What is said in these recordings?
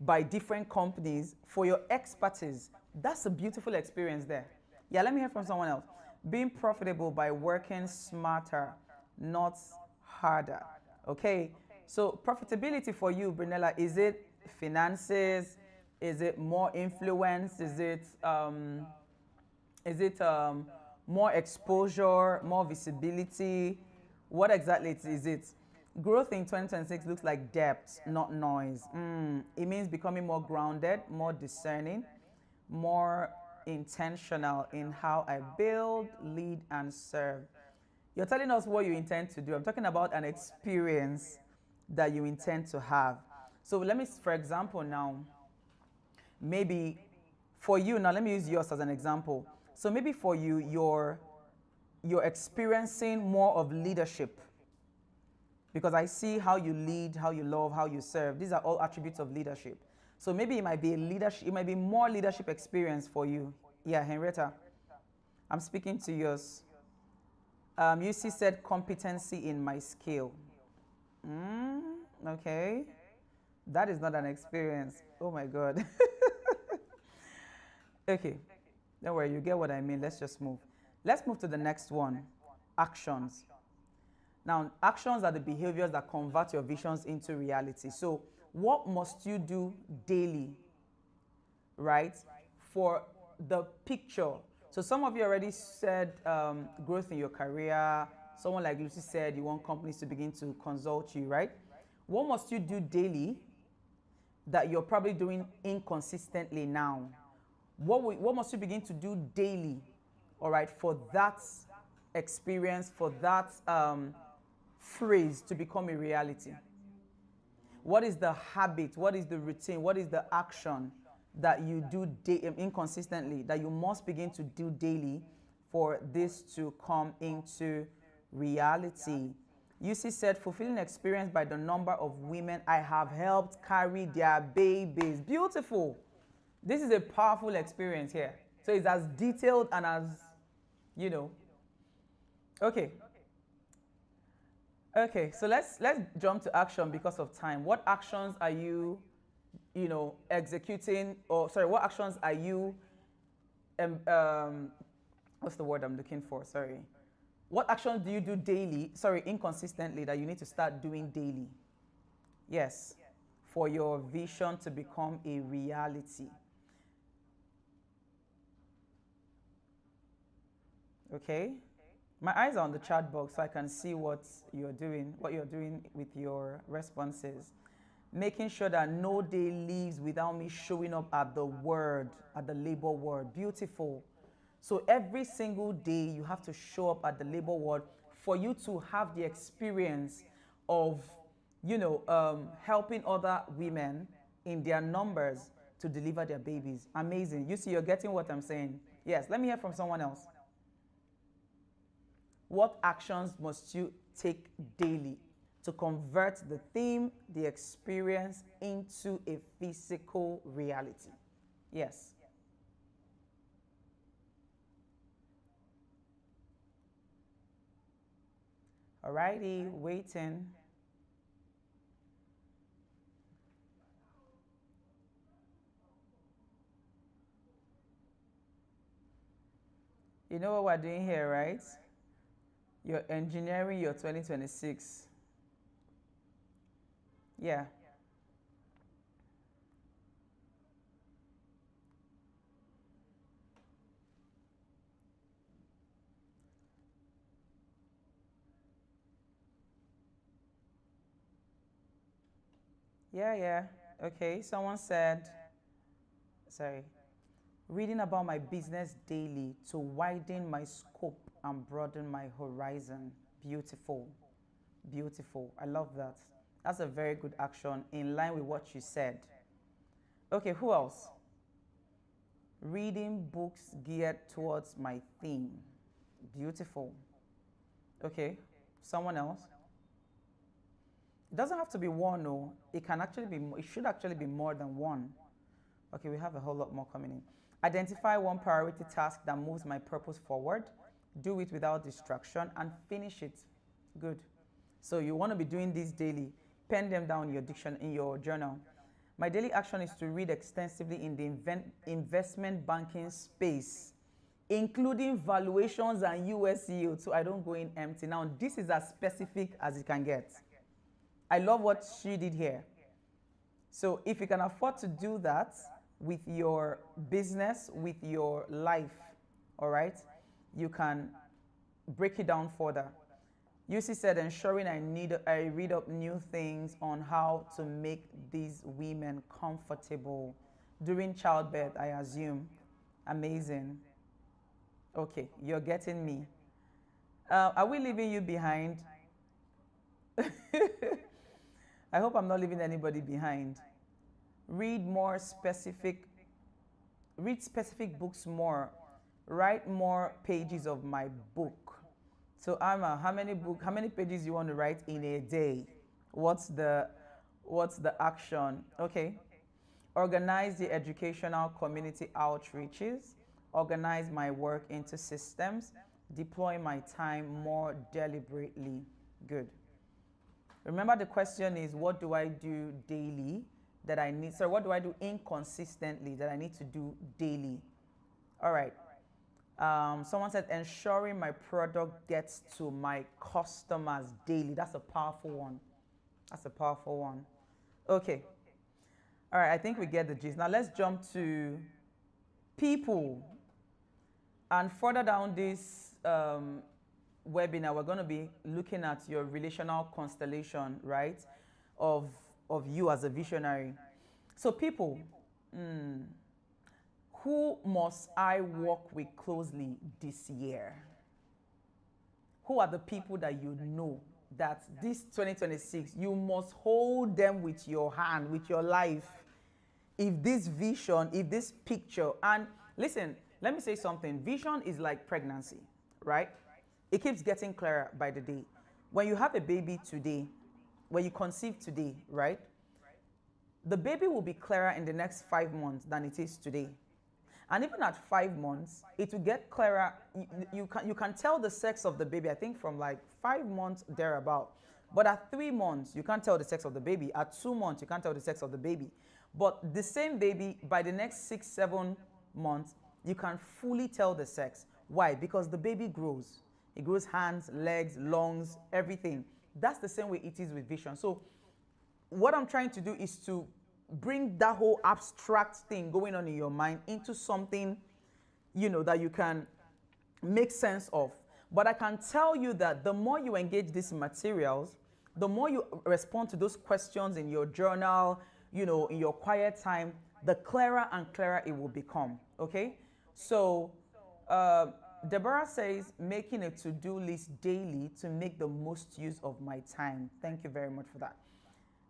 by different companies for your expertise. That's a beautiful experience there. Yeah, let me hear from someone else. Being profitable by working smarter, not harder. Okay, so profitability for you, Brunella, is it finances? Is it more influence? Is it more exposure, more visibility? What exactly is it? Growth in 2026 looks like depth, not noise. It means becoming more grounded, more discerning, more intentional in how I build, lead, and serve. You're telling us what you intend to do. I'm talking about an experience that you intend to have. So let me, for example, now, maybe for you, now let me use yours as an example. So maybe for you, you're experiencing more of leadership because I see how you lead, how you love, how you serve. These are all attributes of leadership. So maybe it might be a leadership, it might be more leadership experience for you. Yeah, Henrietta, I'm speaking to yours. UC said competency in my skill. Okay, that is not an experience. Oh my God. Okay, don't worry, you get what I mean. Let's just move. Let's move to the next one, actions. Now, actions are the behaviors that convert your visions into reality. So, what must you do daily, right, for the picture? So, some of you already said growth in your career. Someone like Lucy said you want companies to begin to consult you, right? What must you do daily that you're probably doing inconsistently now? What must you begin to do daily, all right, for that experience, for that phrase to become a reality? What is the habit? What is the routine? What is the action that you do inconsistently that you must begin to do daily for this to come into reality? UC said, fulfilling experience by the number of women I have helped carry their babies. Beautiful. This is a powerful experience here. So it's as detailed and as, you know. Okay. Okay, so let's jump to action because of time. What actions are you, executing, or sorry, what actions are you, what's the word I'm looking for? Sorry. What actions do you do daily, inconsistently, that you need to start doing daily? Yes, for your vision to become a reality. Okay? My eyes are on the chat box so I can see what you're doing with your responses. Making sure that no day leaves without me showing up at the labor word. Beautiful. So every single day you have to show up at the labor ward for you to have the experience of, helping other women in their numbers to deliver their babies. Amazing. You see, you're getting what I'm saying. Yes, let me hear from someone else. What actions must you take daily to convert the theme, the experience, into a physical reality? Yes. Alrighty, waiting. You know what we're doing here, right? You're engineering your 2026. Yeah. Yeah. Okay, someone said, sorry, reading about my business daily to widen my scope and broaden my horizon. Beautiful. Beautiful. I love that. That's a very good action in line with what you said. Okay, who else? Reading books geared towards my theme. Beautiful. Okay, someone else? It doesn't have to be one, no. It can actually be, it should actually be more than one. Okay, we have a whole lot more coming in. Identify one priority task that moves my purpose forward, do it without distraction, and finish it. Good. So you want to be doing this daily. Pen them down in your journal. My daily action is to read extensively in the investment banking space, including valuations and US yield, so I don't go in empty. Now, this is as specific as it can get. I love what she did here. So if you can afford to do that with your business, with your life, all right, you can break it down further. UC said, ensuring I read up new things on how to make these women comfortable during childbirth, I assume. Amazing. Okay, you're getting me. Are we leaving you behind? I hope I'm not leaving anybody behind. Read specific books more. Write more pages of my book. So Amma, how many pages you want to write in a day? What's the action? Okay. Organize the educational community outreaches. Organize my work into systems. Deploy my time more deliberately. Good. Remember, the question is, what do I do daily that I need? So what do I do inconsistently that I need to do daily? All right. Someone said, ensuring my product gets to my customers daily. That's a powerful one. That's a powerful one. Okay. All right, I think we get the gist. Now let's jump to people. And further down this webinar, we're going to be looking at your relational constellation, right, of you as a visionary. So people, who must I work with closely this year? Who are the people that you know that this 2026, you must hold them with your hand, with your life? If this vision, if this picture, and listen, let me say something. Vision is like pregnancy, right? It keeps getting clearer by the day. When you have a baby today, when you conceive today, right? The baby will be clearer in the next 5 months than it is today. And even at 5 months, it will get clearer. You can tell the sex of the baby, I think from like 5 months thereabout. But at 3 months, you can't tell the sex of the baby. At 2 months, you can't tell the sex of the baby. But the same baby, by the next 6, 7 months, you can fully tell the sex. Why? Because the baby grows. It grows hands, legs, lungs, everything. That's the same way it is with vision. So what I'm trying to do is to bring that whole abstract thing going on in your mind into something, that you can make sense of. But I can tell you that the more you engage these materials, the more you respond to those questions in your journal, in your quiet time, the clearer and clearer it will become, okay? So Deborah says, making a to-do list daily to make the most use of my time. Thank you very much for that.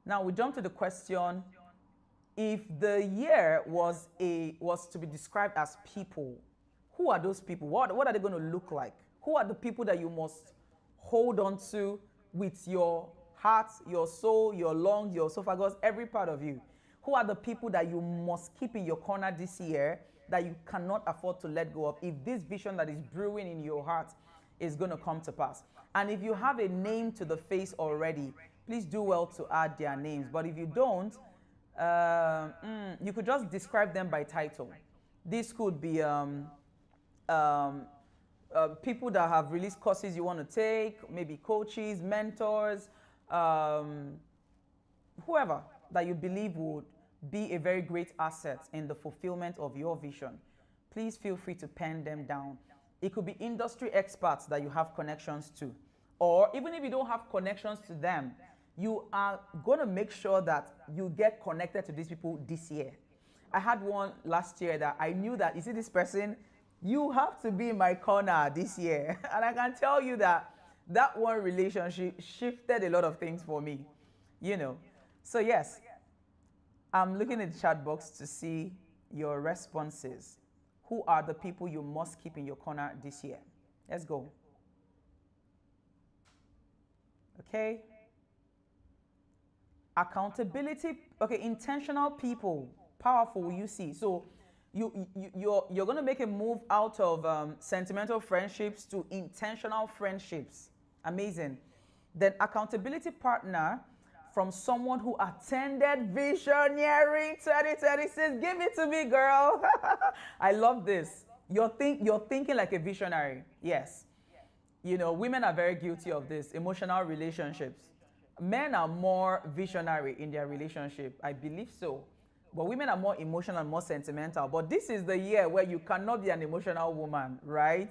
Now we jump to the question, if the year was to be described as people, who are those people? What are they going to look like? Who are the people that you must hold on to with your heart, your soul, your lungs, your esophagus, every part of you? Who are the people that you must keep in your corner this year that you cannot afford to let go of if this vision that is brewing in your heart is going to come to pass? And if you have a name to the face already, please do well to add their names. But if you don't, you could just describe them by title. This could be people that have released courses you want to take, maybe coaches, mentors, whoever that you believe would be a very great asset in the fulfillment of your vision. Please feel free to pen them down. It could be industry experts that you have connections to. Or even if you don't have connections to them, you are going to make sure that you get connected to these people this year. I had one last year that I knew that, you see this person, you have to be in my corner this year. And I can tell you that that one relationship shifted a lot of things for me, So yes, I'm looking at the chat box to see your responses. Who are the people you must keep in your corner this year? Let's go. Okay. Accountability, okay, intentional people, powerful, you see. So you're going to make a move out of sentimental friendships to intentional friendships. Amazing. Then accountability partner from someone who attended Visioneering 2026. Give it to me, girl. I love this. You're thinking like a visionary. Yes. You know, women are very guilty of this, emotional relationships. Men are more visionary in their relationship. I believe so. But women are more emotional and more sentimental. But this is the year where you cannot be an emotional woman, right?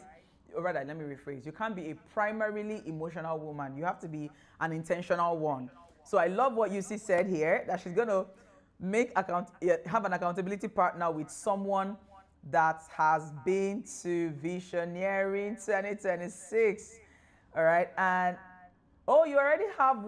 Or rather, let me rephrase. You can't be a primarily emotional woman. You have to be an intentional one. So I love what Yusi said here, that she's going to have an accountability partner with someone that has been to Visioneering 2026. All right. And oh, you already have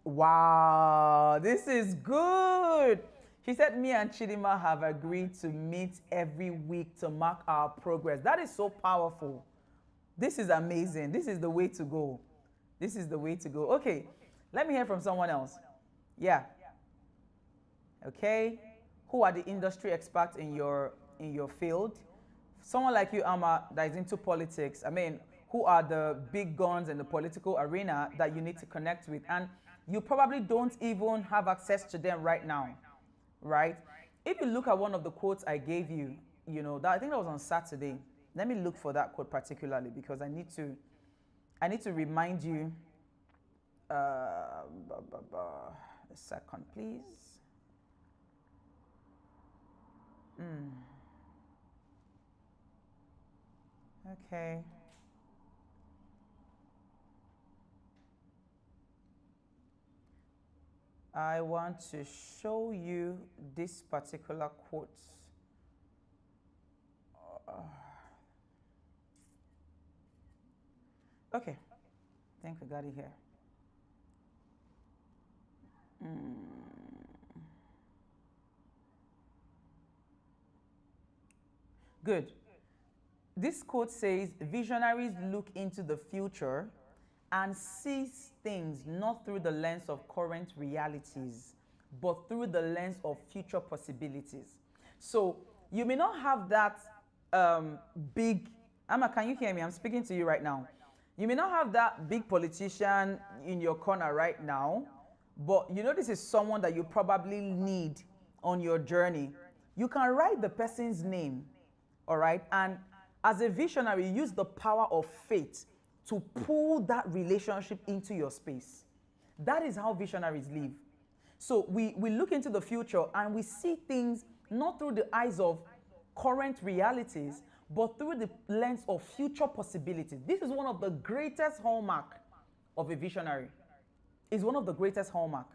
wow, this is good. She said, me and Chidima have agreed to meet every week to mark our progress. That is so powerful. This is amazing. This is the way to go. This is the way to go. Okay, let me hear from someone else. Yeah. Okay. Who are the industry experts in your field? Someone like you, Amma, that is into politics. I mean, who are the big guns in the political arena that you need to connect with? And you probably don't even have access to them right now, right? If you look at one of the quotes I gave you, you know, that I think that was on Saturday. Let me look for that quote particularly because I need to remind you. A second, please. Okay. I want to show you this particular quote. Okay, I think we got it here. Good. This quote says, visionaries look into the future and sees things not through the lens of current realities, but through the lens of future possibilities. So you may not have that big, Amma, can you hear me? I'm speaking to you right now. You may not have that big politician in your corner right now, but you know this is someone that you probably need on your journey. You can write the person's name, all right? And as a visionary, use the power of faith to pull that relationship into your space. That is how visionaries live. So we look into the future and we see things not through the eyes of current realities, but through the lens of future possibilities. This is one of the greatest hallmark of a visionary. It's one of the greatest hallmark.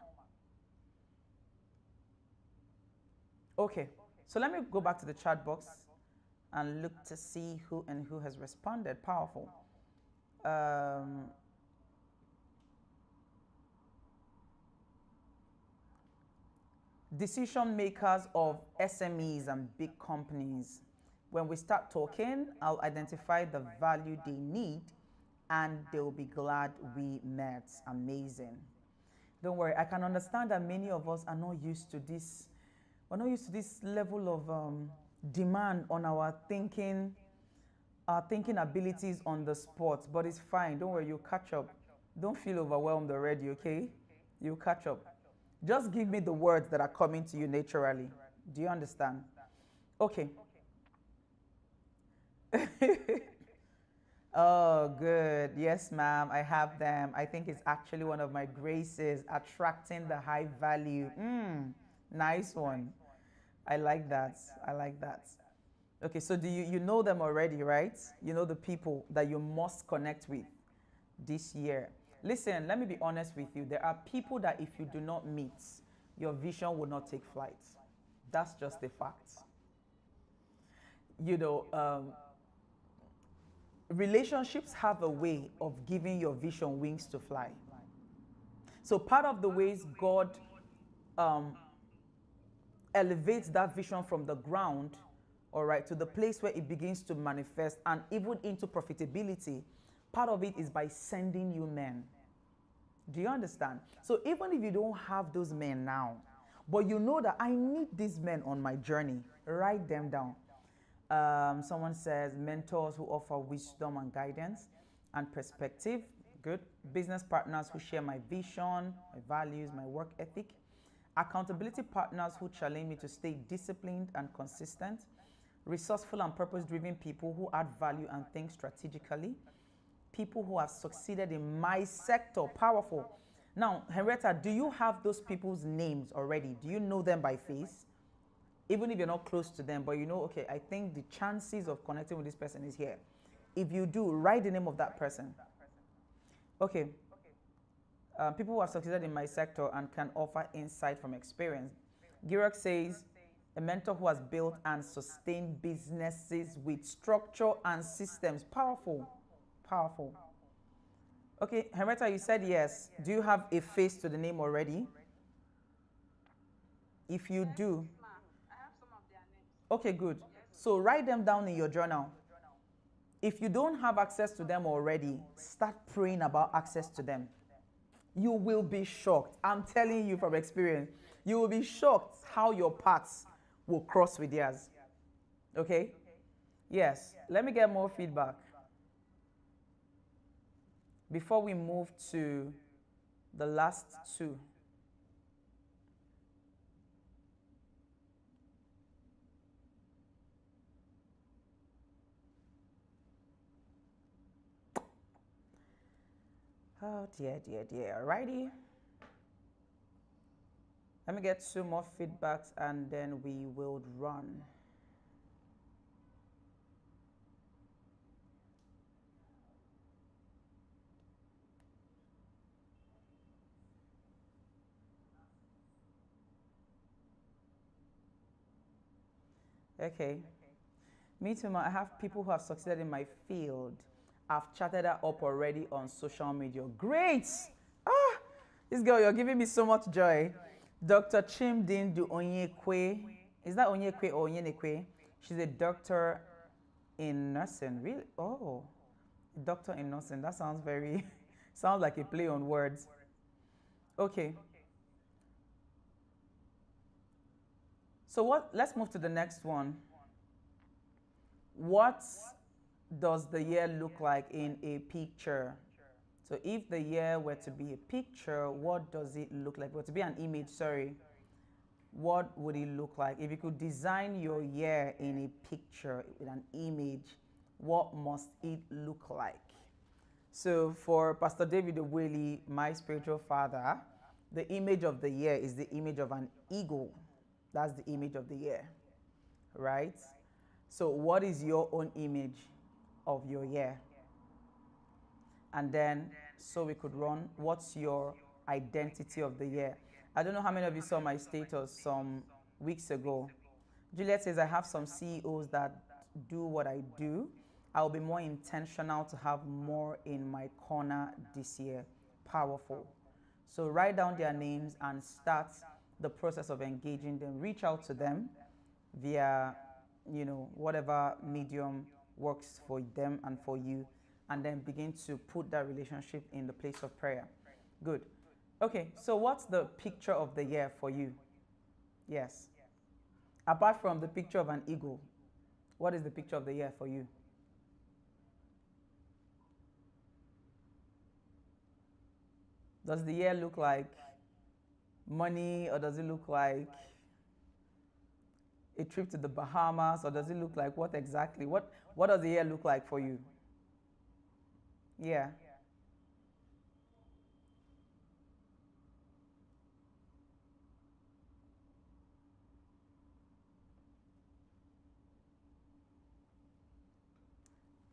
Okay, so let me go back to the chat box and look to see who has responded. Powerful. Decision makers of SMEs and big companies. When we start talking, I'll identify the value they need and they'll be glad we met. Amazing. Don't worry, I can understand that many of us are not used to this. We're not used to this level of demand on our thinking abilities on the spot, but it's fine. Don't worry, you'll catch up. Don't feel overwhelmed already, okay? You'll catch up. Just give me the words that are coming to you naturally. Do you understand? Okay. Oh, good. Yes, ma'am. I have them. I think it's actually one of my graces, attracting the high value. Nice one. I like that. I like that. Okay, so do you know them already, right? You know the people that you must connect with this year. Listen, let me be honest with you. There are people that if you do not meet, your vision will not take flight. That's just a fact. You know, relationships have a way of giving your vision wings to fly. So part of the ways God elevates that vision from the ground, all right, to the place where it begins to manifest and even into profitability, part of it is by sending you men. Do you understand? So even if you don't have those men now, but you know that I need these men on my journey, write them down. Someone says mentors who offer wisdom and guidance and perspective. Good. Business partners who share my vision, my values, my work ethic. Accountability partners who challenge me to stay disciplined and consistent. Resourceful and purpose driven people who add value and think strategically. People who have succeeded in my sector. Powerful. Now, Henrietta, do you have those people's names already? Do you know them by face? Even if you're not close to them, but you know, okay, I think the chances of connecting with this person is here. If you do, write the name of that person. Okay. People who have succeeded in my sector and can offer insight from experience. Girok says, a mentor who has built and sustained businesses with structure and systems. Powerful. Powerful. Okay, Henrietta, you said yes. Do you have a face to the name already? If you do. I have some of their names. Okay, good. So write them down in your journal. If you don't have access to them already, start praying about access to them. You will be shocked. I'm telling you from experience. You will be shocked how your paths will cross with theirs. Okay? Yes. Let me get more feedback before we move to the last two. Oh, dear, dear, dear. Alrighty. Let me get two more feedbacks and then we will run. Okay. Me too, I have people who have succeeded in my field. I've chatted her up already on social media. Great! Ah, this girl, you're giving me so much joy. Dr. Chimdindu Onyekwe. Is that Onyekwe or Onyenekwe? She's a doctor in nursing. Really? Oh, doctor in nursing. That sounds very, sounds like a play on words. Okay. So let's move to the next one. What does the year look like in a picture? So if the year were to be a picture, what does it look like? Were to be an image, sorry. What would it look like? If you could design your year in a picture with an image, what must it look like? So for Pastor David Oweli, my spiritual father, the image of the year is the image of an eagle. That's the image of the year, right? So what is your own image of your year? And then, so we could run, what's your identity of the year? I don't know how many of you saw my status some weeks ago. Juliet says, I have some CEOs that do what I do. I'll be more intentional to have more in my corner this year. Powerful. So write down their names and start the process of engaging them. Reach out to them via, whatever medium works for them and for you, and then begin to put that relationship in the place of prayer. Good. Okay, so what's the picture of the year for you? Yes. Apart from the picture of an eagle, what is the picture of the year for you? Does the year look like money, or does it look like a trip to the Bahamas, or does it look like what exactly? What does the year look like for you? Yeah.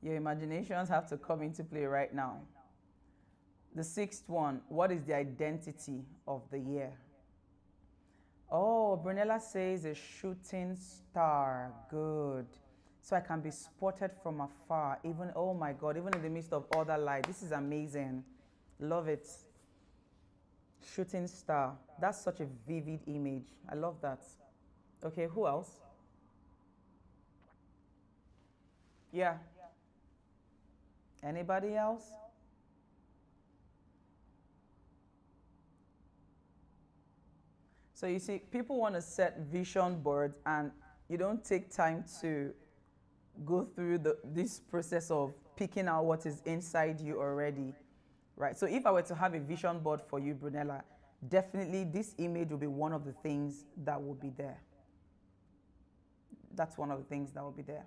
Your imaginations have to come into play right now. The sixth one, what is the identity of the year? Oh, Brunella says a shooting star. Good. So I can be spotted from afar, even, oh my God, even in the midst of all that light. This is amazing. Love it. Shooting star. That's such a vivid image. I love that. Okay, who else? Yeah. Anybody else? So you see, people want to set vision boards and you don't take time to go through this process of picking out what is inside you already. right? So if I were to have a vision board for you, Brunella, definitely this image will be one of the things that will be there. That's one of the things that will be there.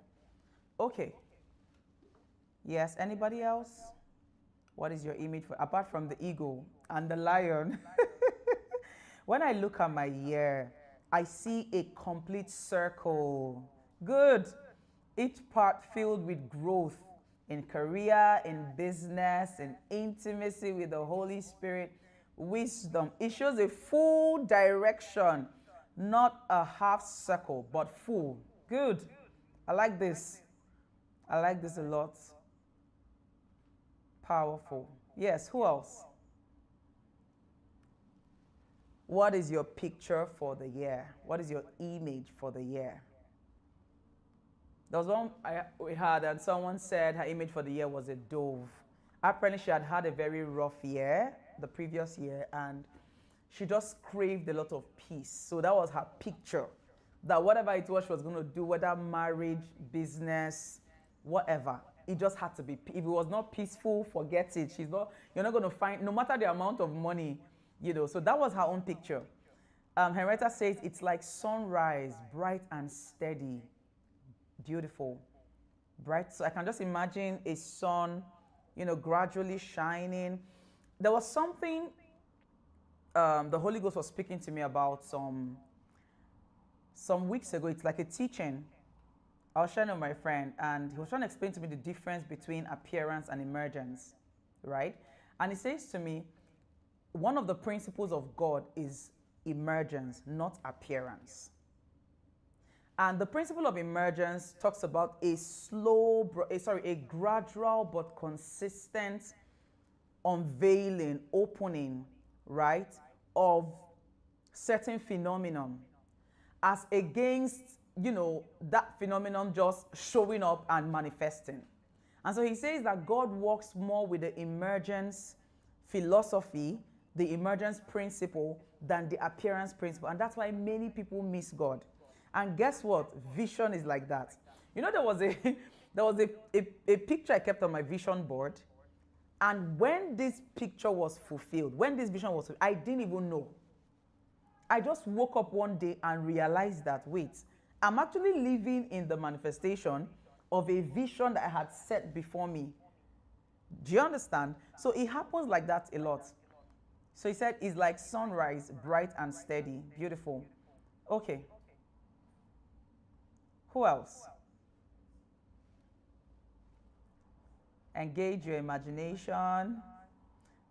Okay. Yes, anybody else? What is your image for, apart from the eagle and the lion? When I look at my year, I see a complete circle. Good. Each part filled with growth in career, in business, in intimacy with the Holy Spirit, wisdom. It shows a full direction, not a half circle, but full. Good. I like this. I like this a lot. Powerful. Yes, who else? What is your picture for the year? What is your image for the year? There was one we had, and someone said her image for the year was a dove. Apparently, she had had a very rough year the previous year, and she just craved a lot of peace. So that was her picture. That whatever it was she was going to do, whether marriage, business, whatever, it just had to be. If it was not peaceful, forget it. You're not going to find, no matter the amount of money, So that was her own picture. Henrietta says it's like sunrise, bright and steady. Beautiful. Bright. So I can just imagine a sun, gradually shining. There was something the Holy Ghost was speaking to me about some weeks ago. It's like a teaching. I was sharing with my friend, and he was trying to explain to me the difference between appearance and emergence, right? And he says to me, one of the principles of God is emergence, not appearance. And the principle of emergence talks about a gradual but consistent unveiling, opening, right, of certain phenomenon, as against, that phenomenon just showing up and manifesting. And so he says that God works more with the emergence philosophy, the emergence principle, than the appearance principle. And that's why many people miss God. And guess what? Vision is like that. There was a picture I kept on my vision board. And when this picture was fulfilled, when this vision was fulfilled, I didn't even know. I just woke up one day and realized that, wait, I'm actually living in the manifestation of a vision that I had set before me. Do you understand? So it happens like that a lot. So he said it's like sunrise, bright and steady. Beautiful. Okay. Who else? Engage your imagination.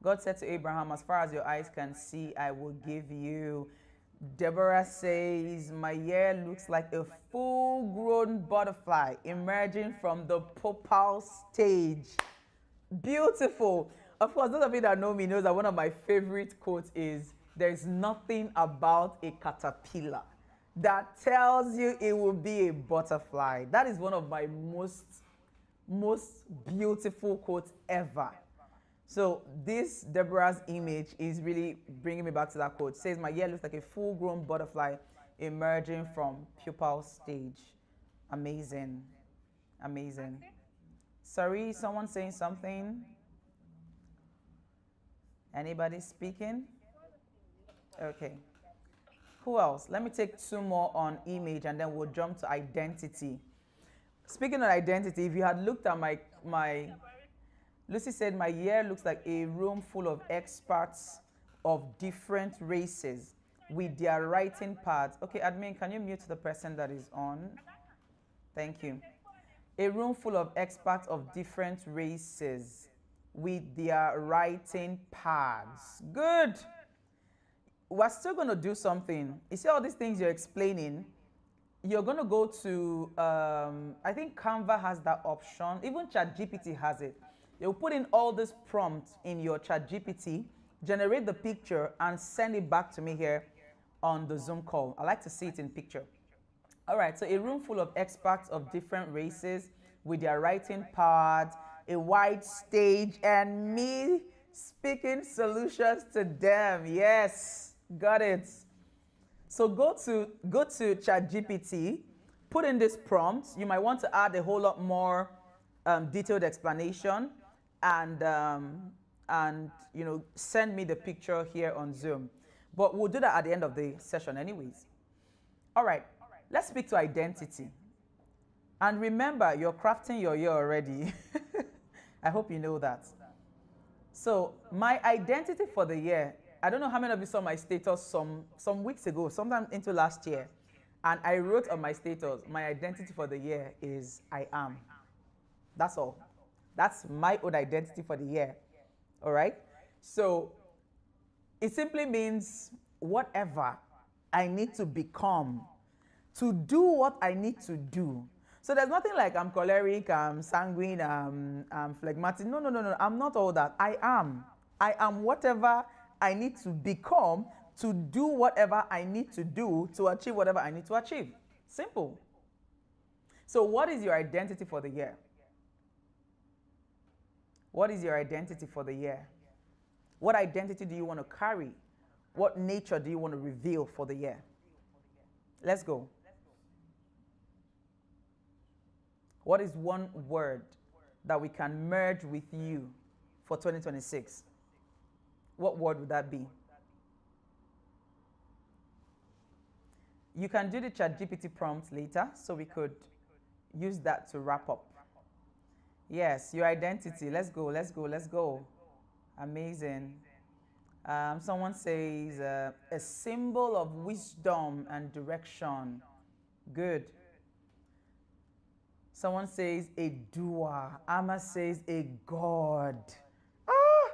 God said to Abraham, as far as your eyes can see, I will give you. Deborah says, my year looks like a full-grown butterfly emerging from the pupal stage. Beautiful. Of course, those of you that know me knows that one of my favorite quotes is, there's nothing about a caterpillar that tells you it will be a butterfly. That is one of my most beautiful quotes ever. So this Deborah's image is really bringing me back to that quote. It says, my year looks like a full-grown butterfly emerging from pupal stage. Amazing. Amazing. Sorry, someone saying something? Anybody speaking? Okay. Who else? Let me take two more on image and then we'll jump to identity. Speaking of identity, if you had looked at my Lucy said, my year looks like a room full of experts of different races with their writing pads. Okay, admin, can you mute the person that is on? Thank you. A room full of experts of different races with their writing pads. Good. We're still going to do something. You see all these things you're explaining? You're going to go to, I think Canva has that option. Even ChatGPT has it. You'll put in all these prompts in your ChatGPT, generate the picture, and send it back to me here on the Zoom call. I like to see it in picture. All right, so a room full of experts of different races with their writing pads, a wide stage, and me speaking solutions to them. Yes, got it. So go to ChatGPT, put in this prompt. You might want to add a whole lot more detailed explanation, and and send me the picture here on Zoom. But we'll do that at the end of the session anyways. All right, let's speak to identity. And remember, you're crafting your year already. I hope you know that. So my identity for the year, I don't know how many of you saw my status some weeks ago, sometime into last year. And I wrote on my status, my identity for the year is I am. That's all. That's my own identity for the year. All right? So it simply means whatever I need to become to do what I need to do. So there's nothing like I'm choleric, I'm sanguine, I'm phlegmatic. No, no, no, no. I'm not all that. I am. I am whatever I need to become to do whatever I need to do to achieve whatever I need to achieve. Simple. So what is your identity for the year? What is your identity for the year? What identity do you want to carry? What nature do you want to reveal for the year? Let's go. What is one word that we can merge with you for 2026? What word would that be? You can do the ChatGPT prompt later, so we could use that to wrap up. Yes, your identity. Let's go, let's go, let's go. Amazing. Someone says a symbol of wisdom and direction. Good. Someone says a doer. Amma says a God. Ah!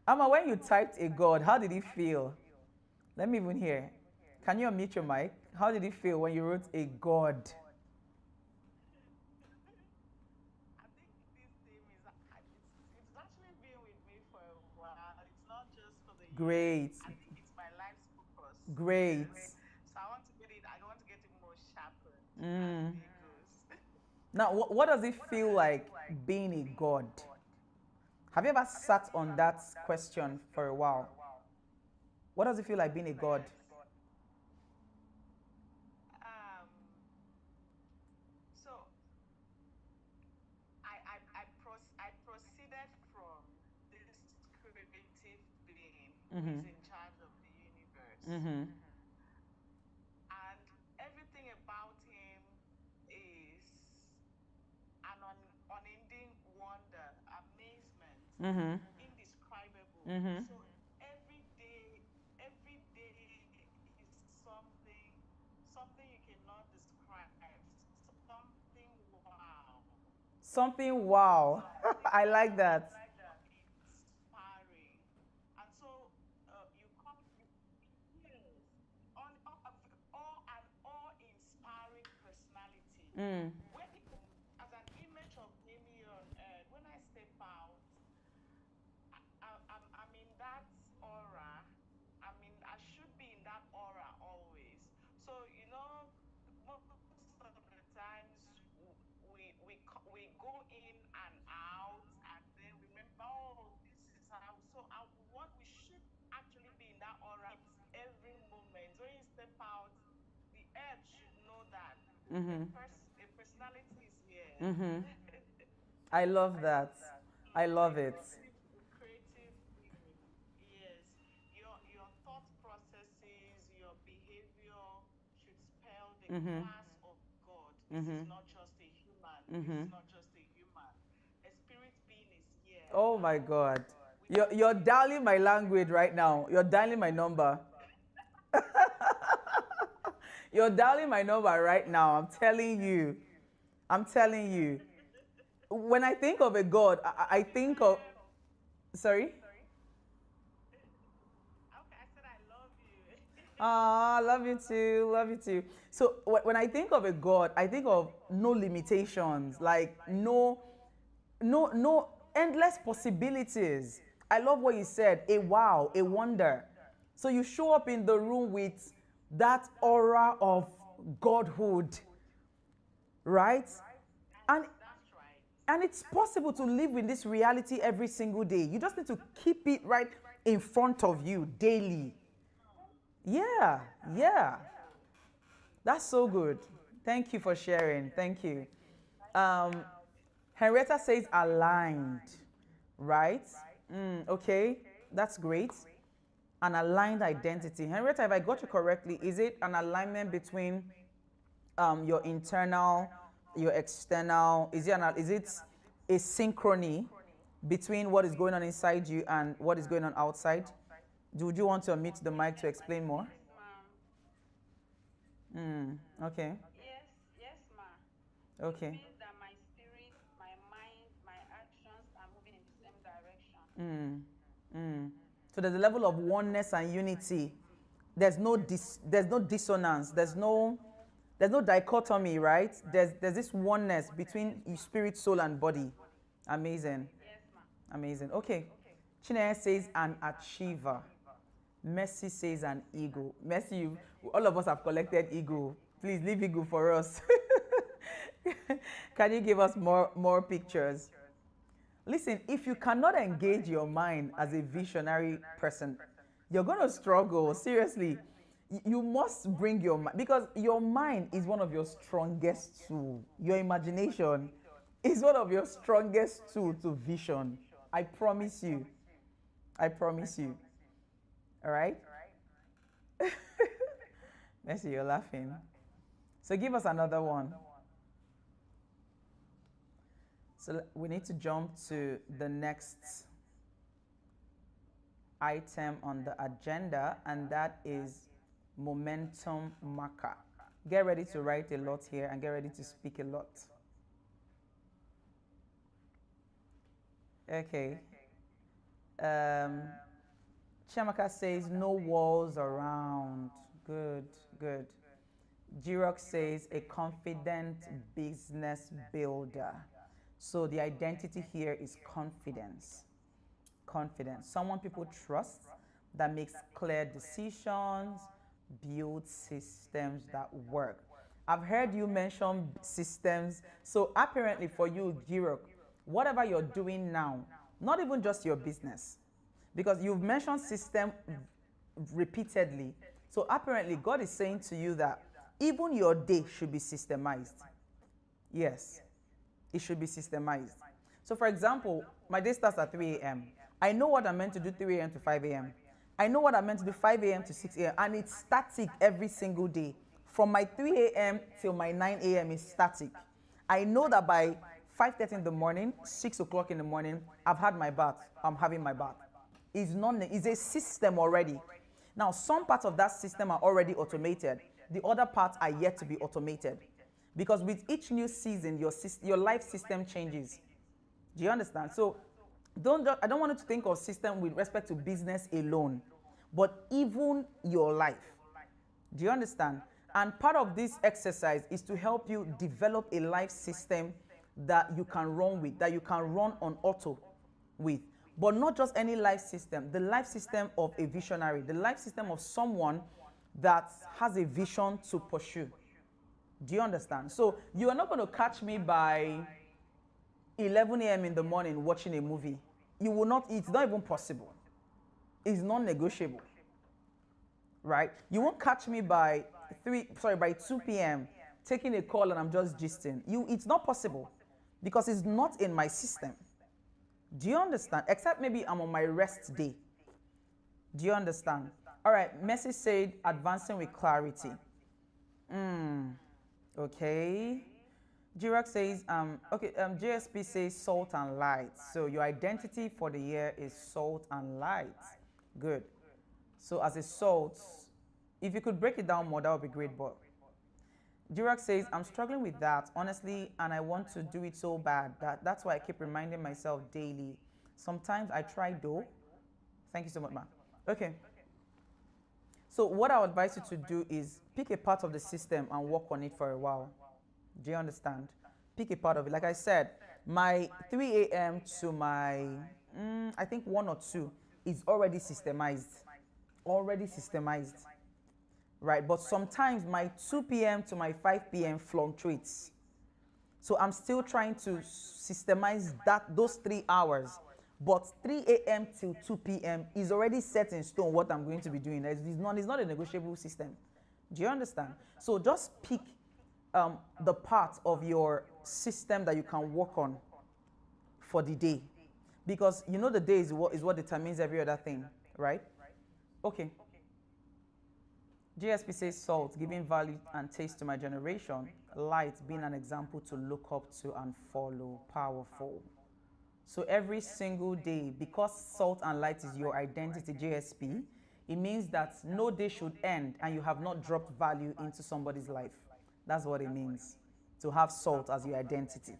Amma, when you typed a God, how did it feel? Let me even hear. Can you unmute your mic? How did it feel when you wrote a God? I think this theme is it's actually been with me for a while. It's not just for the year. Great. I think it's my life's focus. Great. So I want to get it. I want to get it more sharpened Mm. as the year goes. Now, what does it feel like being a God? Have you ever sat on that question for a while? What does it feel like being a God? So I proceeded from this creative being who is in charge of the universe. Mm-hmm. And everything about him is an unending wonder, amazement, indescribable. So every day is something you cannot describe, something wow. Something wow. I like that. Inspiring. And so you come, yes, an awe-inspiring personality. When as an image of him here on earth, when I step out, I'm in that aura. I should be in that aura always. So, most of the times we go in and out and then remember, oh, this is how. So, what we should actually be in that aura every moment. When you step out, the earth should know that a personality is here. I love that. I love it. A creative being. Yes. Your thought processes, your behavior should spell the class of God. This is not just a human. This is not just a human. A spirit being is here. Oh my God. You're dialing my language right now. You're dialing my number. You're dialing my number right now. I'm telling you. I'm telling you. When I think of a God, I think of. Sorry? Okay, I said I love you. Ah, love you too. Love you too. So when I think of a God, I think of no limitations, like no endless possibilities. I love what you said. A wow, a wonder. So you show up in the room with that aura of godhood, right? And That's right. and it's possible to live with this reality every single day. You just need to keep it right in front of you daily. Yeah, yeah. That's so good. Thank you for sharing. Thank you. Henrietta says aligned, right? Okay, that's great. An aligned identity. Henrietta, if I got you correctly, is it an alignment between your internal, your external? Is it a synchrony between what is going on inside you and what is going on outside? Would you want to unmute the mic to explain more? Yes, ma'am. Okay, Yes, yes, ma'am. It okay. means that my spirit, my mind, my actions are moving in the same direction. So there's a level of oneness and unity. There's no dissonance. There's no dichotomy, right? There's this oneness between your spirit, soul, and body. Amazing. Yes, ma'am. Amazing. Okay. Chineye says an achiever. Mercy says an ego. Mercy, all of us have collected ego. Please leave ego for us. Can you give us more pictures? Listen, if you cannot engage your mind as a visionary person, you're going to struggle. Seriously. You must bring your mind because your mind is one of your strongest tools. Your imagination is one of your strongest tools to vision. I promise you. I promise you. All right? Mercy, you're laughing. So give us another one. So we need to jump to the next item on the agenda, and that is momentum marker. Get ready to write a lot here and get ready to speak a lot. Okay. Chiamaka says no walls around. Good, good. Jirok says a confident business builder. So the identity here is confidence. Confidence. Someone people trust that makes clear decisions, builds systems that work. I've heard you mention systems. So apparently for you, Jirok, whatever you're doing now, not even just your business, because you've mentioned system repeatedly. So apparently God is saying to you that even your day should be systemized. Yes, it should be systemized. So for example, my day starts at 3 a.m. I know what I'm meant to do 3 a.m. to 5 a.m. I know what I'm meant to do 5 a.m. to 6 a.m. and it's static every single day. From my 3 a.m. till my 9 a.m. is static. I know that by 5:30 in the morning, 6 o'clock in the morning, I've had my bath. I'm having my bath. It's a system already. Now, some parts of that system are already automated. The other parts are yet to be automated. Because with each new season, your life system changes. Do you understand? So, I don't want you to think of system with respect to business alone, but even your life. Do you understand? And part of this exercise is to help you develop a life system that you can run with, that you can run on auto with. But not just any life system, the life system of a visionary, the life system of someone that has a vision to pursue. Do you understand? So you are not going to catch me by 11 a.m. in the morning watching a movie. You will not, it's not even possible. It's non-negotiable. Right? You won't catch me by 2 p.m. taking a call and I'm just gisting. It's not possible because it's not in my system. Do you understand? Except maybe I'm on my rest day. Do you understand? All right, Messi said advancing with clarity. Okay. Jirak says, JSP says salt and light. So your identity for the year is salt and light. Good. So as a salt, if you could break it down more, that would be great. But Jirak says, I'm struggling with that, honestly, and I want to do it so bad. That's why I keep reminding myself daily. Sometimes I try though. Thank you so much, ma. Okay. So what I would advise you to do is pick a part of the system and work on it for a while. Do you understand? Pick a part of it. Like I said, my 3 a.m. to my, I think 1 or 2 is already systemized. Already systemized. Right? But sometimes my 2 p.m. to my 5 p.m. fluctuates. So I'm still trying to systemize those 3 hours. But 3 a.m. till 2 p.m. is already set in stone what I'm going to be doing. It's not a negotiable system. Do you understand? So just pick the part of your system that you can work on for the day. Because you know the day is what determines every other thing, right? Okay. GSP says salt, giving value and taste to my generation. Light, being an example to look up to and follow. Powerful. So every single day, because salt and light is your identity, JSP, it means that no day should end and you have not dropped value into somebody's life. That's what it means, to have salt as your identity.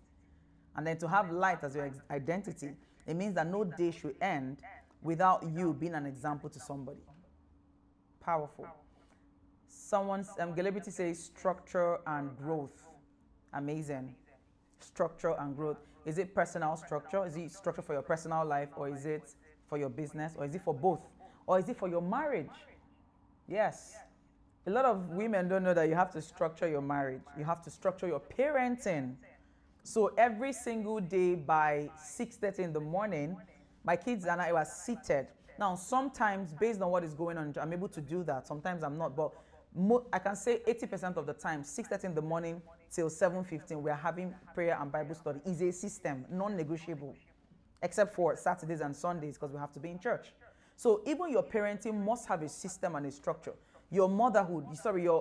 And then to have light as your identity, it means that no day should end without you being an example to somebody. Powerful. Someone's Celebrity says structure and growth. Amazing. Structure and growth. Is it personal structure? Is it structure for your personal life, or is it for your business, or is it for both? Or is it for your marriage? Yes. A lot of women don't know that you have to structure your marriage. You have to structure your parenting. So every single day by 6:30 in the morning, my kids and I were seated. Now, sometimes based on what is going on, I'm able to do that. Sometimes I'm not, but I can say 80% of the time, 6:30 in the morning till 7:15, we are having prayer and Bible study. It's a system, non-negotiable, except for Saturdays and Sundays because we have to be in church. So even your parenting must have a system and a structure. Your motherhood,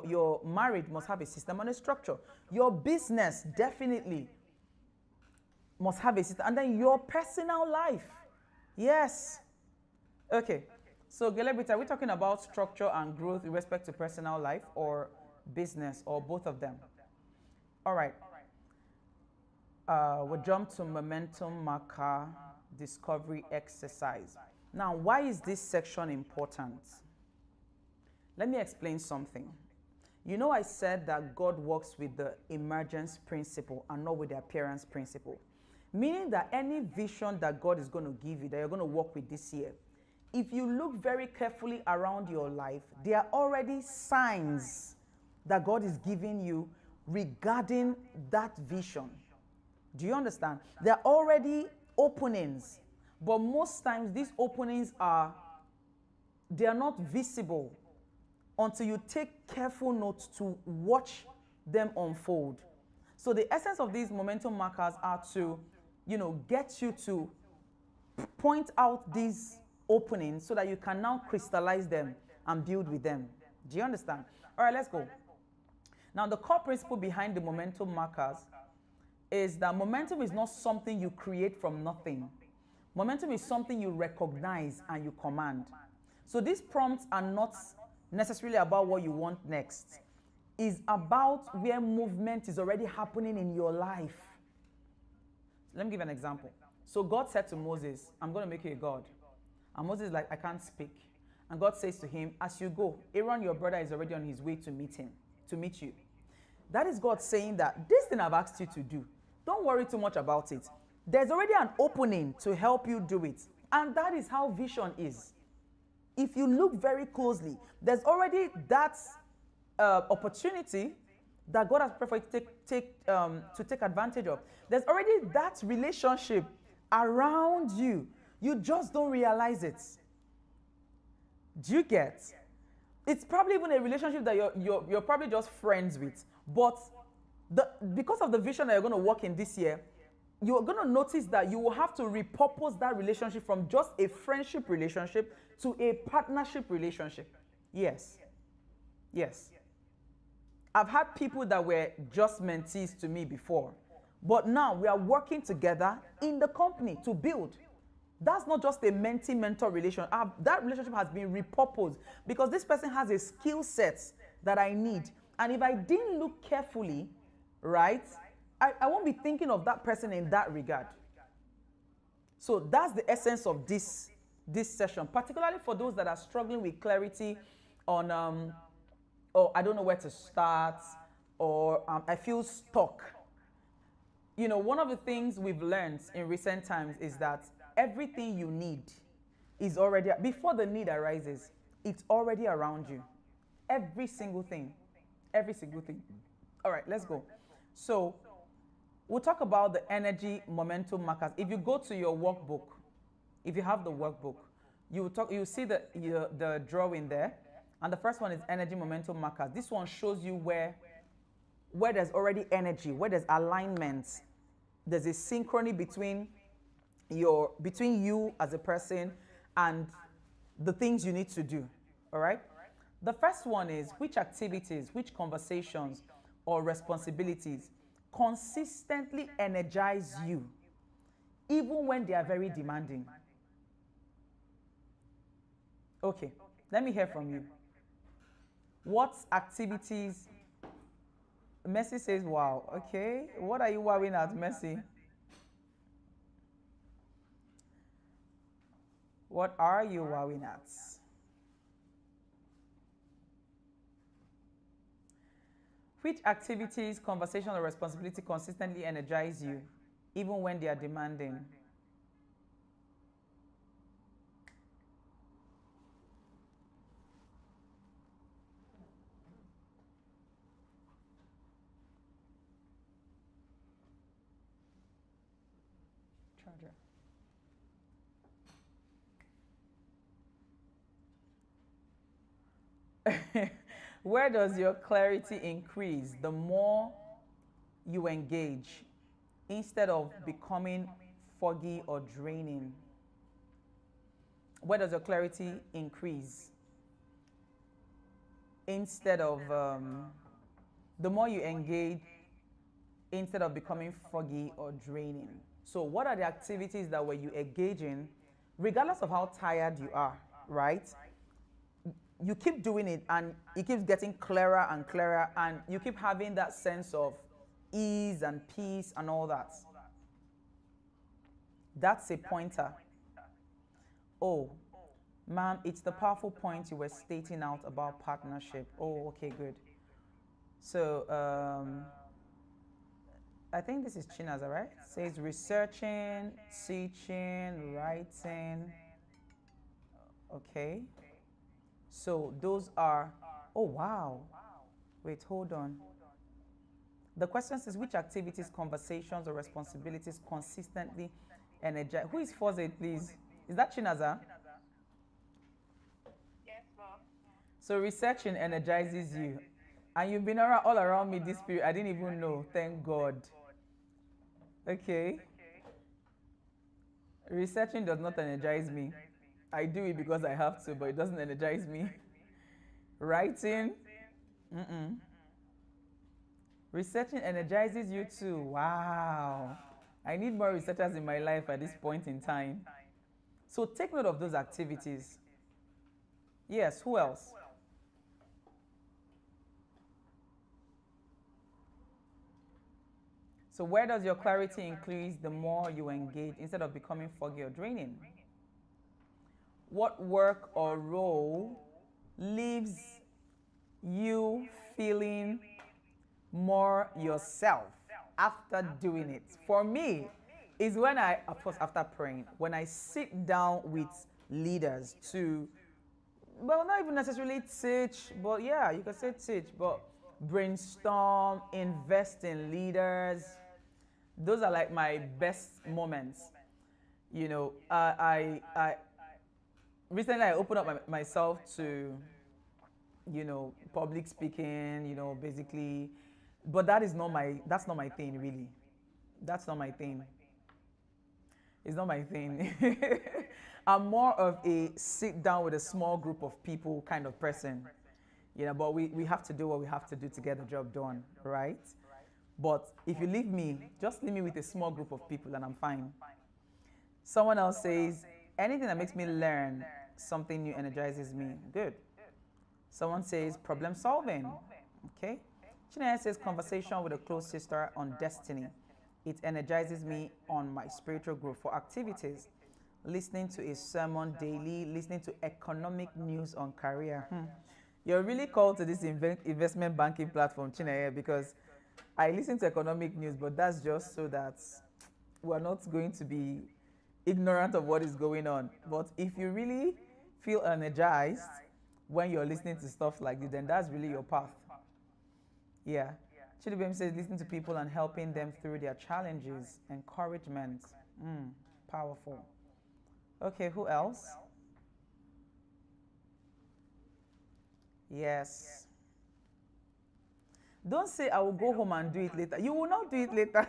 your marriage must have a system and a structure. Your business definitely must have a system. And then your personal life. Yes. Okay. So, Gelebita, are we talking about structure and growth with respect to personal life or business or both of them? All right. We'll jump to momentum marker discovery exercise. Now, why is this section important? Let me explain something. You know, I said that God works with the emergence principle and not with the appearance principle. Meaning that any vision that God is going to give you, that you're going to work with this year, if you look very carefully around your life, there are already signs that God is giving you regarding that vision. Do you understand? There are already openings, but most times these openings they are not visible until you take careful note to watch them unfold. So the essence of these momentum markers are to, get you to point out these openings so that you can now crystallize them and build with them. Do you understand? All right, let's go. Now, the core principle behind the momentum markers is that momentum is not something you create from nothing. Momentum is something you recognize and you command. So these prompts are not necessarily about what you want next. It's about where movement is already happening in your life. Let me give an example. So God said to Moses, I'm going to make you a God. And Moses is like, I can't speak. And God says to him, as you go, Aaron, your brother, is already on his way to meet you. That is God saying that this thing I've asked you to do, don't worry too much about it. There's already an opening to help you do it. And that is how vision is. If you look very closely, there's already that opportunity that God has preferred to take advantage of. There's already that relationship around you. You just don't realize it. Do you get? It's probably even a relationship that you're probably just friends with. But because of the vision that you're going to work in this year, you're going to notice that you will have to repurpose that relationship from just a friendship relationship to a partnership relationship. Yes. Yes. I've had people that were just mentees to me before, but now we are working together in the company to build. That's not just a mentee-mentor relationship. That relationship has been repurposed because this person has a skill set that I need. And if I didn't look carefully, right, I won't be thinking of that person in that regard. So that's the essence of this session, particularly for those that are struggling with clarity on, or I don't know where to start, or I feel stuck. One of the things we've learned in recent times is that everything you need is already, before the need arises, it's already around you. Every single thing. Every single thing. All right, let's go. So, we'll talk about the energy momentum markers. If you go to your workbook, if you have the workbook, you see the drawing there. And the first one is energy momentum markers. This one shows you where there's already energy, where there's alignment. There's a synchrony between your between you as a person and the things you need to do. All right? The first one is which activities, which conversations or responsibilities consistently energize you even when they are very demanding. Okay, let me hear from you. What activities? Messi says, wow. Okay, what are you wowing at, Messi? What are you wowing at? Which activities, conversation, or responsibility consistently energize you, even when they are demanding? Charger. Where does your clarity increase the more you engage instead of becoming foggy or draining? Where does your clarity increase instead of the more you engage instead of becoming foggy or draining? So, what are the activities that when you engage in, regardless of how tired you are, right? You keep doing it and it keeps getting clearer and clearer, and you keep having that sense of ease and peace and all that. That's a pointer. Oh, ma'am, it's the powerful point you were stating out about partnership. Oh, okay, good. So, I think this is Chinaza, right? It says researching, teaching, writing. Okay. So those are, oh wow. Wait, hold on. The question says which activities, conversations, or responsibilities consistently energize? Who is Phozade, please? Is that Chinaza? Yes, mom. So researching energizes you. And you've been around, all around me this period. I didn't even know. Thank God. Okay. Researching does not energize me. I do it because I have to, but it doesn't energize me. Writing, mm-mm. Researching energizes you too. Wow. I need more researchers in my life at this point in time. So take note of those activities. Yes, who else? So where does your clarity increase the more you engage instead of becoming foggy or draining? What work or role leaves you feeling more yourself after doing it? For me, is when I, of course, after praying, when I sit down with leaders to, well, not even necessarily teach, but yeah, you can say teach, but brainstorm, invest in leaders. Those are like my best moments. You know, I recently I opened up myself to, public speaking, basically, but that's not my thing really. That's not my thing. It's not my thing. I'm more of a sit down with a small group of people kind of person. But we have to do what we have to do to get the job done, right? But if you leave me, just leave me with a small group of people and I'm fine. Someone else says, anything that makes me learn something new energizes me. Good. Someone says, problem solving. Okay. Chinaya says, conversation with a close sister on destiny. It energizes me on my spiritual growth. For activities, listening to a sermon daily, listening to economic news on career. You're really called to this investment banking platform, Chinaya, because I listen to economic news, but that's just so that we're not going to be ignorant of what is going on. But if you really feel energized when you're listening to stuff like this, then that's really your path. Yeah. Chidibem says listening to people and helping them through their challenges, encouragement. Powerful. Okay, who else? Yes. Don't say I will go home and do it later. You will not do it later.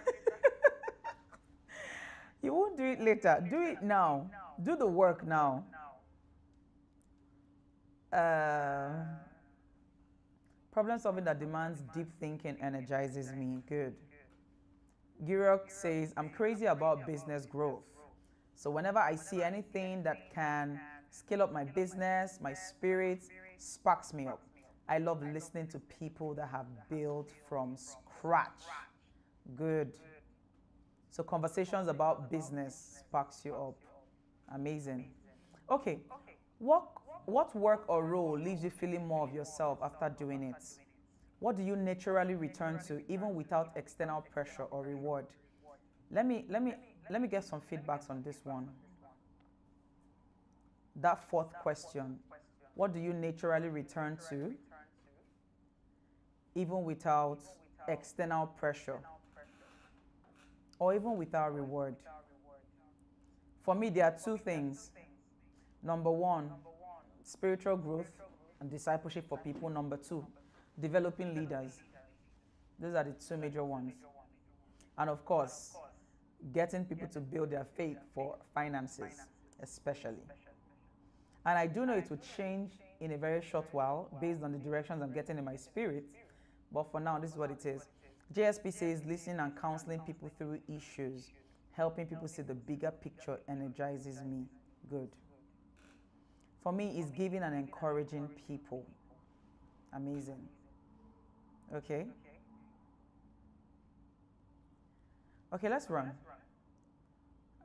You won't do it later. Do it now. Do the work now. Uh, Problem solving that demands deep thinking energizes me. Good. Girok says, I'm crazy about business growth. So whenever I see anything that can scale up my business, my spirit sparks me up. I love listening to people that have built from scratch. Good. So conversations about business sparks you up. Amazing. Okay. What what work or role leaves you feeling more of yourself after doing it? What do you naturally return to even without external pressure or reward? Let me let me let me get some feedbacks on this one. That fourth question. What do you naturally return to even without external pressure or even without reward? For me, there are two things. Number one, spiritual growth and discipleship for people. Number two, developing leaders. Those are the two major ones. And of course, getting people to build their faith for finances, especially. And I do know it will change in a very short while based on the directions I'm getting in my spirit. But for now, this is what it is. JSP says listening and counseling people through issues, helping people see the bigger picture energizes me. Good. For me, it's giving and encouraging people. Amazing. Okay. Okay, let's run.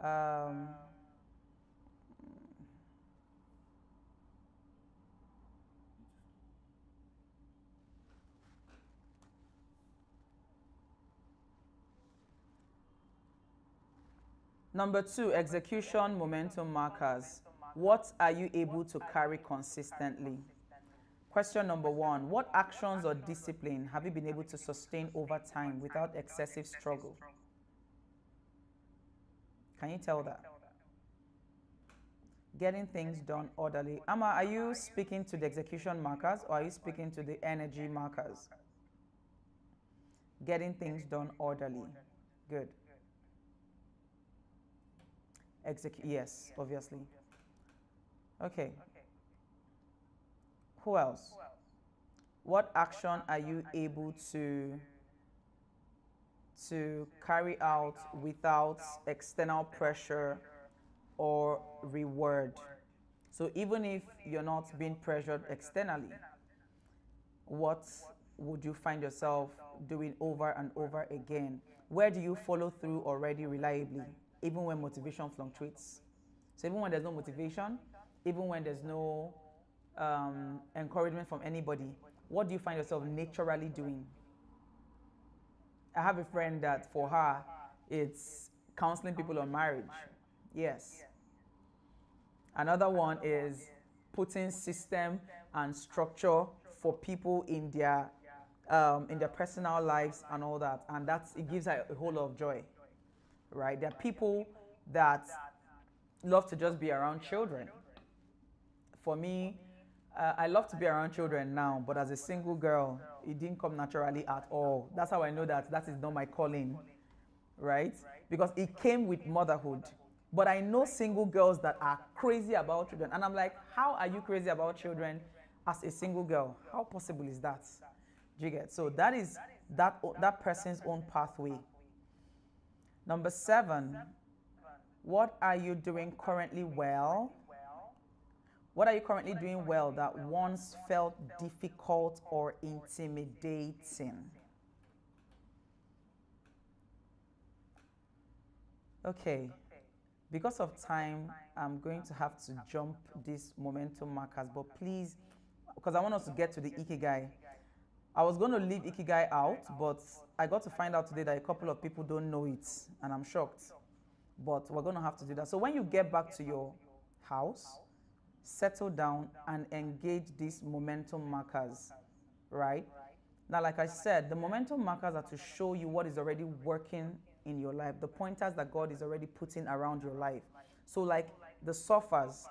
Um, Number two, execution momentum markers. What are you able to carry consistently? Question number one, what actions or discipline have you been able to sustain over time without excessive struggle? Can you tell that? Getting things done orderly. Amma, are you speaking to the execution markers or are you speaking to the energy markers? Getting things done orderly. Good. Yes, obviously. Okay. Who else? What action are you able to carry out without external pressure or reward? So even if you're not being pressured externally, what would you find yourself doing over and over again? Where do you follow through already reliably, even when motivation fluctuates? So even when there's no motivation, even when there's no encouragement from anybody, what do you find yourself naturally doing? I have a friend that for her, it's counseling people on marriage. Yes. Another one is putting system and structure for people in their personal lives and all that, and it gives her a whole lot of joy, right? There are people that love to just be around children. For me, I love to be around children now, but as a single girl, it didn't come naturally at all. That's how I know that is not my calling, right? Because it came with motherhood. But I know single girls that are crazy about children. And I'm like, how are you crazy about children as a single girl? How possible is that? Do you get? So that is that person's own pathway. Number 7, what are you doing currently well? What are you currently doing well that once felt difficult or intimidating? Okay. Because of time, I'm going to have to jump these momentum markers, but please, because I want us to get to the Ikigai. I was going to leave Ikigai out, but I got to find out today that a couple of people don't know it, and I'm shocked. But we're going to have to do that. So when you get back to your house, settle down and engage these momentum markers, right? Now, like I said, the momentum markers are to show you what is already working in your life, the pointers that God is already putting around your life. So like the surfers,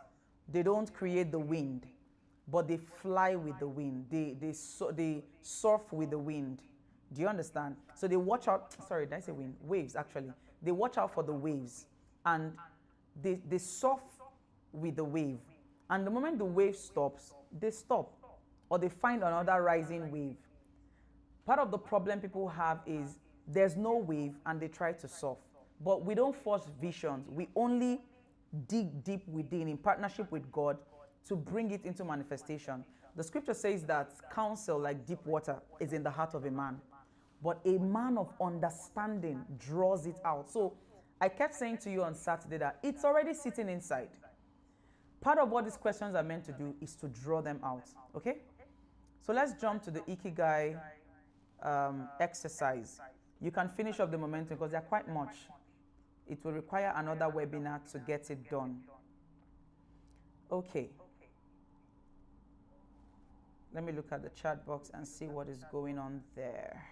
they don't create the wind, but they fly with the wind. They surf with the wind. Do you understand? So they watch out, sorry, did I say wind? Waves, actually. They watch out for the waves. and they surf with the wave. And the moment the wave stops, they stop, or they find another rising wave. Part of the problem people have is there's no wave and they try to surf. But we don't force visions. We only dig deep within in partnership with God to bring it into manifestation. The scripture says that counsel like deep water is in the heart of a man, but a man of understanding draws it out. So I kept saying to you on Saturday that it's already sitting inside. Part of what these questions are meant to do is to draw them out. Okay? So let's jump to the Ikigai exercise. You can finish up the momentum because they're quite much. It will require another webinar to get it done. Okay. Let me look at the chat box and see what is going on there.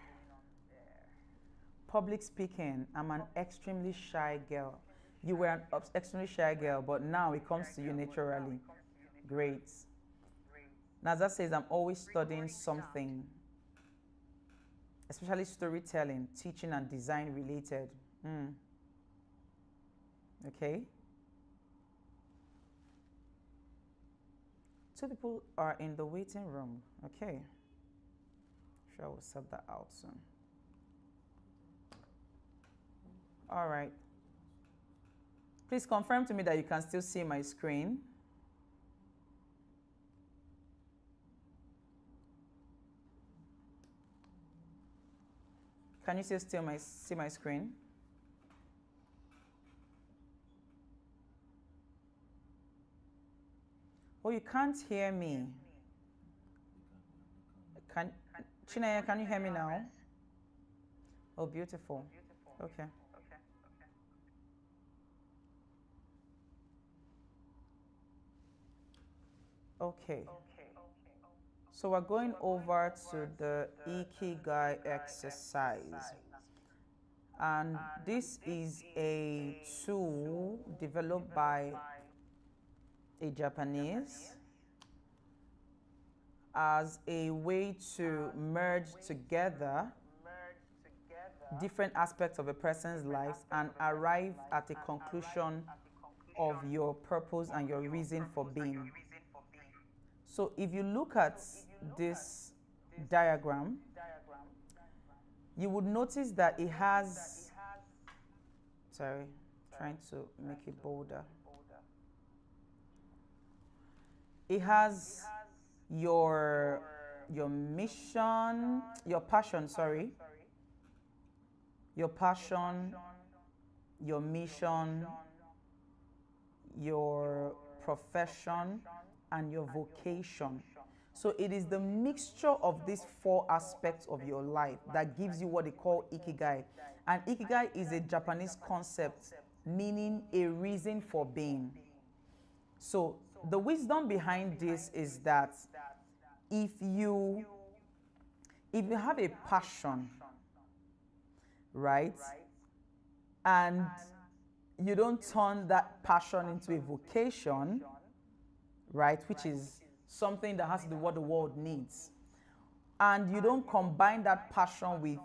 Public speaking. I'm an extremely shy girl. You were an extremely shy girl, but now it comes to you naturally. Great. Naza says, I'm always studying something, especially storytelling, teaching, and design related. Okay. 2 people are in the waiting room. Okay. Sure, we'll sort that out soon. All right. Please confirm to me that you can still see my screen. Can you still see my screen? Oh, you can't hear me. Chinaya, can you hear me now? Oh, beautiful. Okay. Okay. So we're going over to the Ikigai exercise. And this is a tool developed by a Japanese as a way to merge together different aspects of a person's life and arrive at a conclusion of your purpose and your reason for being. So if you look at this diagram, you would notice that it has, sorry, trying to make it bolder. It has your mission, your passion, your passion, your mission, your profession, and your vocation. So it is the mixture of these 4 aspects of your life that gives you what they call Ikigai. And Ikigai is a Japanese concept meaning a reason for being. So the wisdom behind this is that if you have a passion, right, and you don't turn that passion into a vocation, right, which is something that has to do with what the world needs, and you don't combine that passion with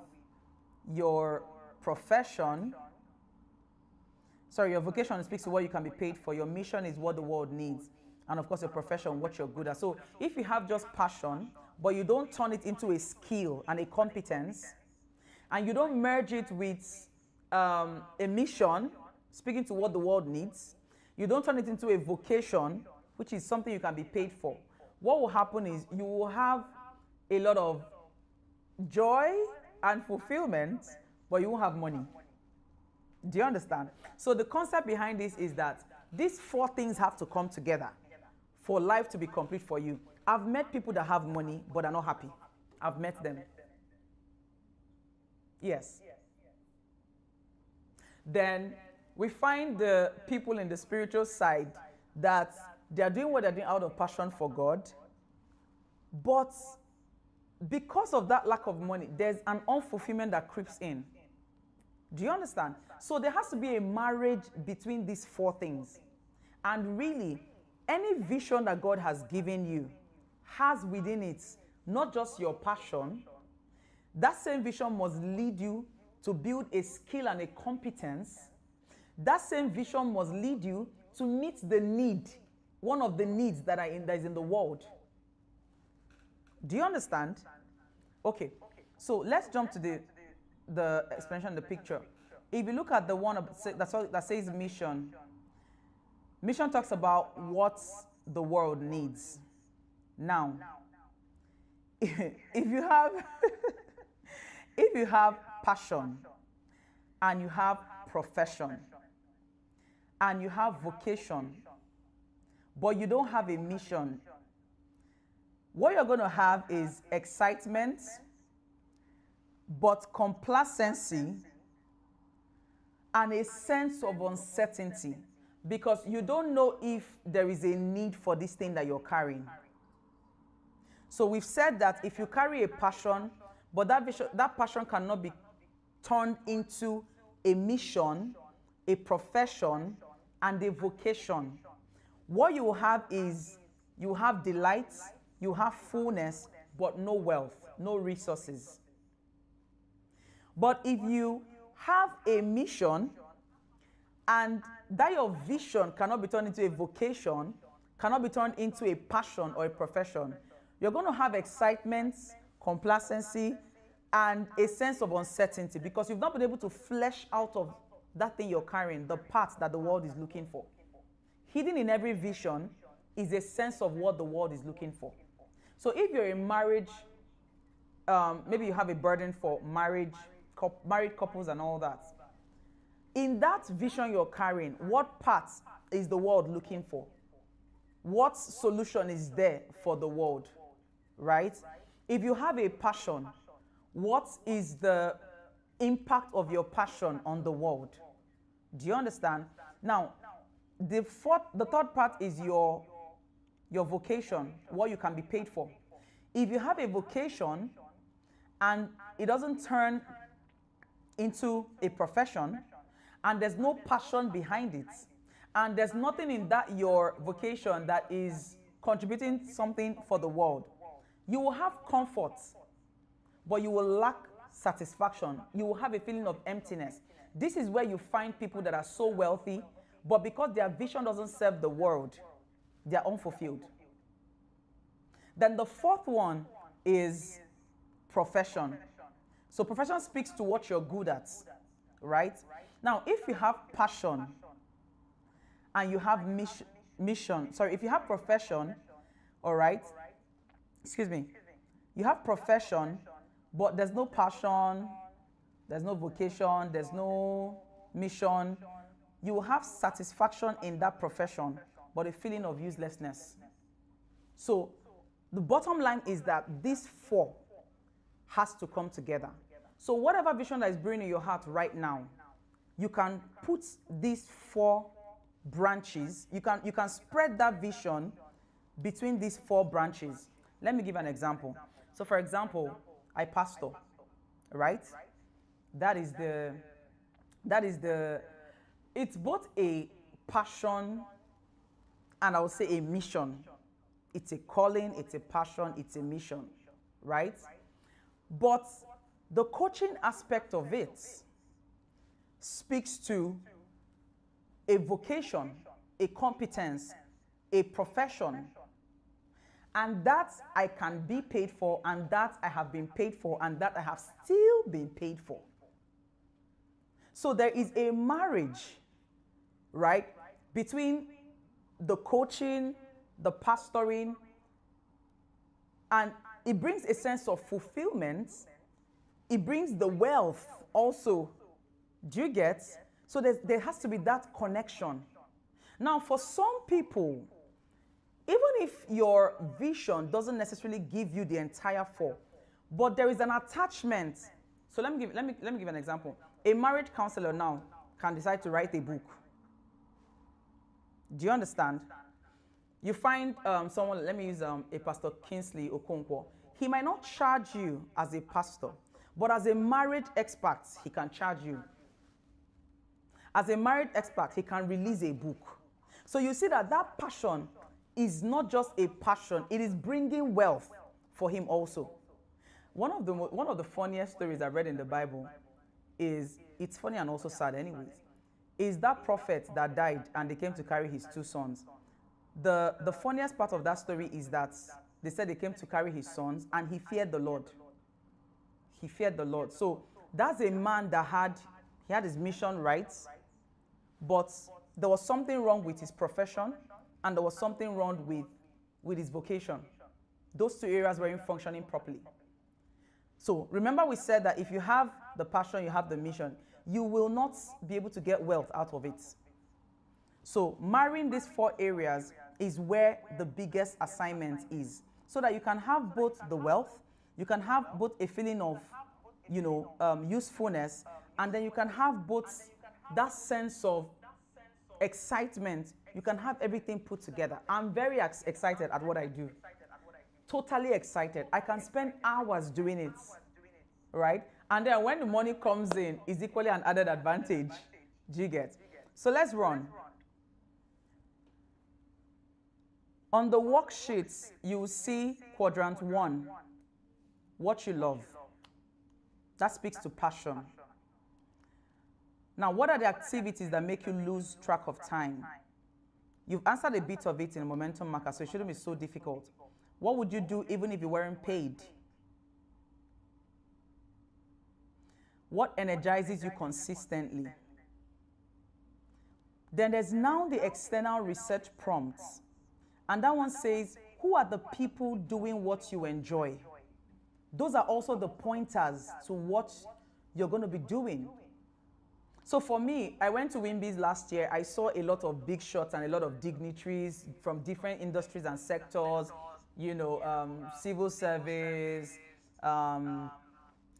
your profession, your vocation speaks to what you can be paid for, your mission is what the world needs, and of course your profession, what you're good at. So if you have just passion, but you don't turn it into a skill and a competence, and you don't merge it with a mission, speaking to what the world needs, you don't turn it into a vocation, which is something you can be paid for, what will happen is you will have a lot of joy and fulfillment, but you won't have money. Do you understand? So the concept behind this is that these 4 things have to come together for life to be complete for you. I've met people that have money but are not happy. I've met them. Yes. Then we find the people in the spiritual side that they are doing what they're doing out of passion for God, but because of that lack of money, there's an unfulfillment that creeps in. Do you understand? So there has to be a marriage between these 4 things. And really, any vision that God has given you has within it not just your passion. That same vision must lead you to build a skill and a competence That same vision must lead you to meet the need, one of the needs that is in the world. Do you understand? Okay, so let's jump to the explanation of the picture. If you look at the one that says mission, mission talks about what the world needs. Now, if you have if you have passion and you have profession and you have vocation, but you don't have a mission, what you're going to have is excitement, but complacency and a sense of uncertainty, because you don't know if there is a need for this thing that you're carrying. So we've said that if you carry a passion, but that passion cannot be turned into a mission, a profession, and a vocation, what you will have is you have delight, you have fullness, but no wealth, no resources. But if you have a mission and that your vision cannot be turned into a vocation, cannot be turned into a passion or a profession, you're going to have excitement, complacency, and a sense of uncertainty, because you've not been able to flesh out of that thing you're carrying the path that the world is looking for. Hidden in every vision is a sense of what the world is looking for. So if you're in marriage, maybe you have a burden for married couples and all that. In that vision you're carrying, what path is the world looking for? What solution is there for the world, right? If you have a passion, what is the impact of your passion on the world? Do you understand? Now, the third part is your vocation, what you can be paid for. If you have a vocation and it doesn't turn into a profession, and there's no passion behind it, and there's nothing in that your vocation that is contributing something for the world, you will have comfort, but you will lack satisfaction. You will have a feeling of emptiness. This is where you find people that are so wealthy, but because their vision doesn't serve the world, they are unfulfilled. Then the fourth one is profession. So profession speaks to what you're good at, right? Now, if you have passion and you have if you have profession, all right, you have profession, but there's no passion, there's no vocation, there's no mission, you will have satisfaction in that profession, but a feeling of uselessness. So the bottom line is that these four has to come together. So whatever vision that is brewing in your heart right now, you can put these four branches, you can spread that vision between these four branches. Let me give an example. So for example, I pastor, right? It's both a passion and I would say a mission. It's a calling, it's a passion, it's a mission, right? But the coaching aspect of it speaks to a vocation, a competence, a profession, and that I can be paid for, and that I have been paid for, and that I have still been paid for. So there is a marriage, right, between the coaching, the pastoring, and it brings a sense of fulfillment. It brings the wealth also. Do you get? So there has to be that connection. Now, for some people, even if your vision doesn't necessarily give you the entire four, but there is an attachment. So let me give an example. A marriage counselor now can decide to write a book. Do you understand? You find someone, let me use a Pastor Kingsley Okonkwo. He might not charge you as a pastor, but as a marriage expert, he can charge you. As a marriage expert, he can release a book. So you see that passion is not just a passion, it is bringing wealth for him also. One of the funniest stories I read in the Bible is, it's funny and also sad anyways, is that prophet that died and they came to carry his two sons. The funniest part of that story is that they said they came to carry his sons and he feared the Lord. He feared the Lord. So that's a man that had his mission right, but there was something wrong with his profession and there was something wrong with his vocation. Those two areas weren't functioning properly. So remember we said that if you have the passion, you have the mission, you will not be able to get wealth out of it. So marrying these four areas is where the biggest assignment is, so that you can have both the wealth, you can have both a feeling of, usefulness, and then you can have both that sense of excitement. You can have everything put together. I'm very excited at what I do. Totally excited. I can spend hours doing it, right? And then when the money comes in, it's equally an added advantage. Do you get? So let's run. On the worksheets, you will see quadrant 1, what you love. That speaks to passion. Now, what are the activities that make you lose track of time? You've answered a bit of it in a momentum marker, so it shouldn't be so difficult. What would you do even if you weren't paid? What energizes you consistently? Then there's now the external research prompts. And that one says, who are the people doing what you enjoy? Those are also the pointers to what you're going to be doing. So for me, I went to Wimby's last year. I saw a lot of big shots and a lot of dignitaries from different industries and sectors, civil service,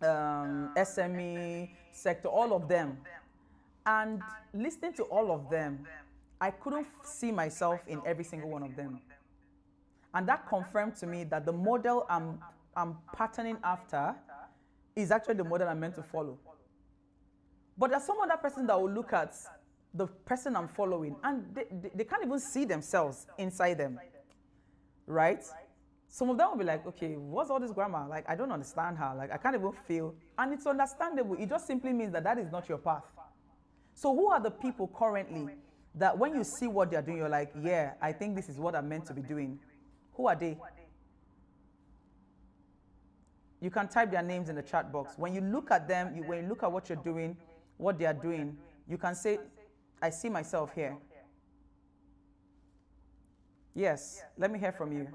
SME sector, all of them. And listening to all of them, I couldn't see myself in every single one of them. And that confirmed to me that the model I'm patterning after is actually the model I'm meant to follow. But there's some other person that will look at the person I'm following and they can't even see themselves inside them, right? Some of them will be like, okay, what's all this grammar? Like, I don't understand her. Like, I can't even feel. And it's understandable. It just simply means that that is not your path. So who are the people currently that when you see what they're doing, you're like, yeah, I think this is what I'm meant to be doing? Who are they? You can type their names in the chat box. When you look at them, when you look at what you're doing, what they are doing, you can say, I see myself here. Yes, let me hear from you.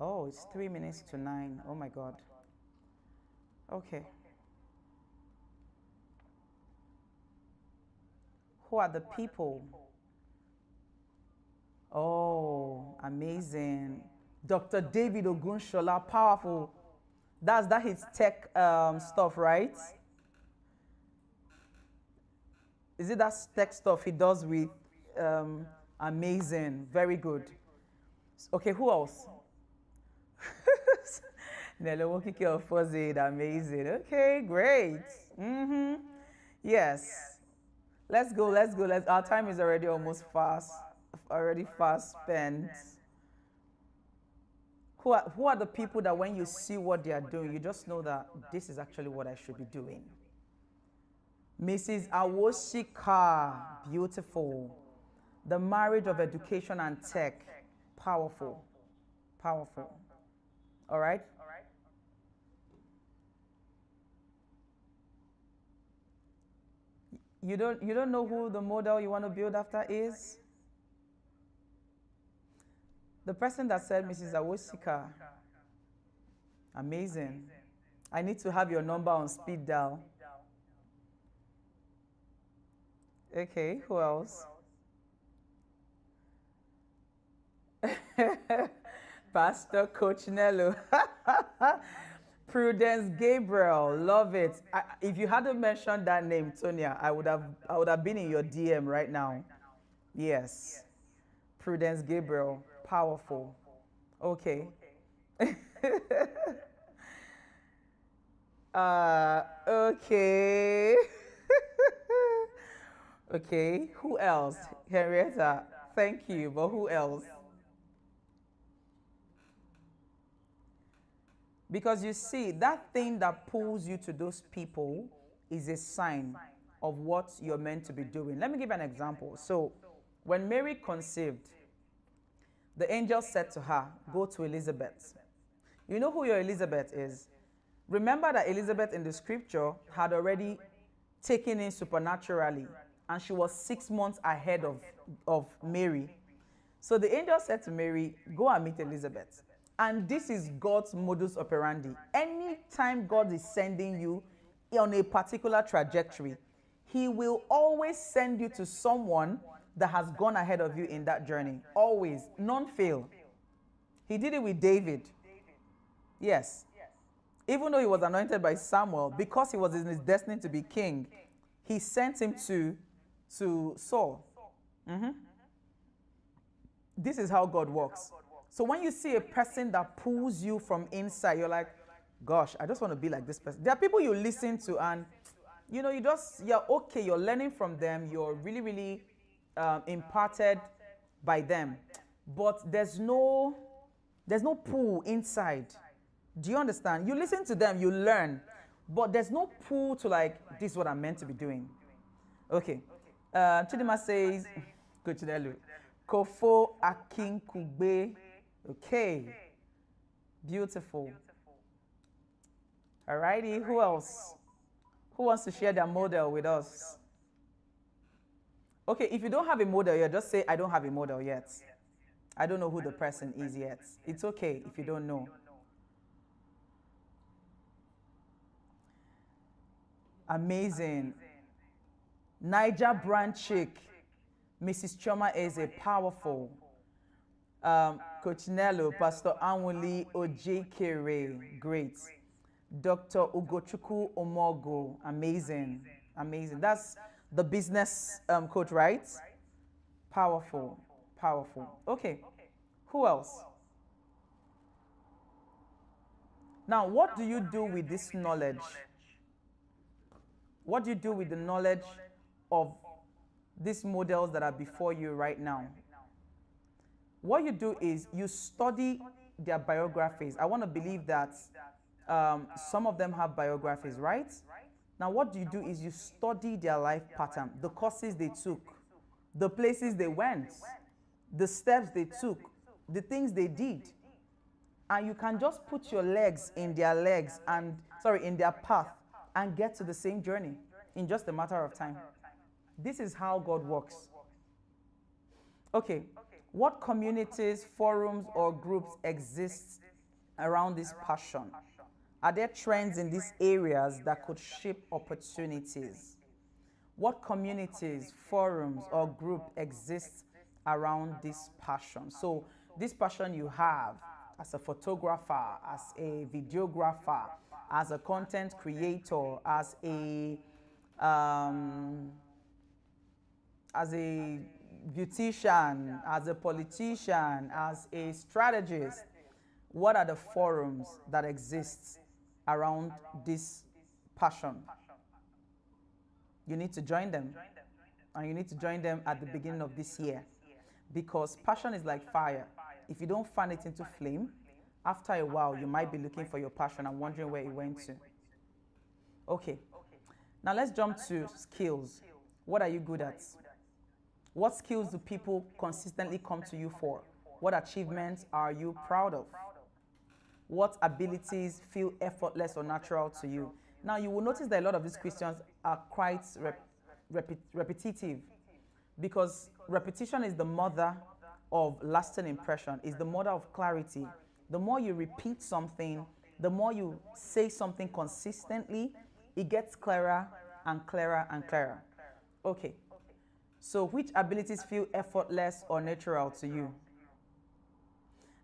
Oh, it's 3 minutes to 9. Oh my God. Okay. Who are the people? Oh, amazing. Dr. David Ogunshola, powerful. That his tech stuff, right? Is it that tech stuff he does with amazing, very good. Okay, who else? Nello Kiki of Phozade, amazing. Okay, great. Yes. Let's go. Our time is already almost fast spent. Who are the people that when you see what they are doing, you just know that this is actually what I should be doing? Mrs. Awoshika, beautiful. The marriage of education and tech, powerful. All right? You don't know who the model you want to build after is? The person that said Mrs. Awoshika. Amazing. I need to have your number on speed dial. Okay, who else? Pastor Coach Nello. Prudence Gabriel, love it. If you hadn't mentioned that name, Tonya, I would have been in your DM right now. Yes. Prudence Gabriel, powerful. Okay. Okay. Okay, who else? Henrietta, thank you, but who else? Because you see, that thing that pulls you to those people is a sign of what you're meant to be doing. Let me give an example. So, when Mary conceived, the angel said to her, "Go to Elizabeth." You know who your Elizabeth is? Remember that Elizabeth in the scripture had already taken in supernaturally, and she was 6 months ahead of Mary. So the angel said to Mary, "Go and meet Elizabeth." And this is God's modus operandi. Anytime God is sending you on a particular trajectory, He will always send you to someone that has gone ahead of you in that journey. Always. None fail. He did it with David. Yes. Even though he was anointed by Samuel, because he was in his destiny to be king, he sent him to Saul. This is how God works. So when you see a person that pulls you from inside, you're like, "Gosh, I just want to be like this person." There are people you listen to and you're okay, you're learning from them, you're really, really imparted by them. But there's no pull inside. Do you understand? You listen to them, you learn, but there's no pull to like, "This is what I'm meant to be doing." Okay. Chidima says, Coach Nelu, Kofo Akinkugbe. Okay. Beautiful. Alrighty, who else? Who wants to share their model with us? Okay, if you don't have a model yet, just say, "I don't have a model yet. I don't know who the person is yet." It's okay if you don't know. Amazing. Niger Brand Chick. Mrs. Choma is a powerful. Coach Nello, Pastor Anwuli Ojekere, great. Dr. Ugochukwu Omogo, amazing. Amazing. That's the business coach, right? Powerful. Powerful. Okay. Who else? Now, what do you do with this knowledge? What do you do with the knowledge of these models that are before you right now? What you do is you study their biographies. I want to believe that some of them have biographies, right? Now, what you do is you study their life pattern, the courses they took, the places they went, the steps they took, the things they did. And you can just put your legs in their in their path and get to the same journey in just a matter of time. This is how God works. Okay, what communities, forums, or groups exist around this passion? Are there trends in these areas that could shape opportunities? What communities, forums, or group exist around this passion? So this passion you have as a photographer, as a videographer, as a content creator, as a beautician, as a politician, as a strategist, what are the forums that exist around this passion? You need to join them. And you need to join them at the beginning of this year. Because passion is like fire. If you don't fan it into flame, after a while, you might be looking for your passion and wondering where it went to. Okay. Now let's jump to skills. What are you good at? What skills do people consistently come to you for? What achievements are you proud of? What abilities feel effortless or natural to you? Now, you will notice that a lot of these questions are quite repetitive, because repetition is the mother of lasting impression, is the mother of clarity. The more you repeat something, the more you say something consistently, it gets clearer and clearer and clearer. Okay. So which abilities feel effortless or natural to you?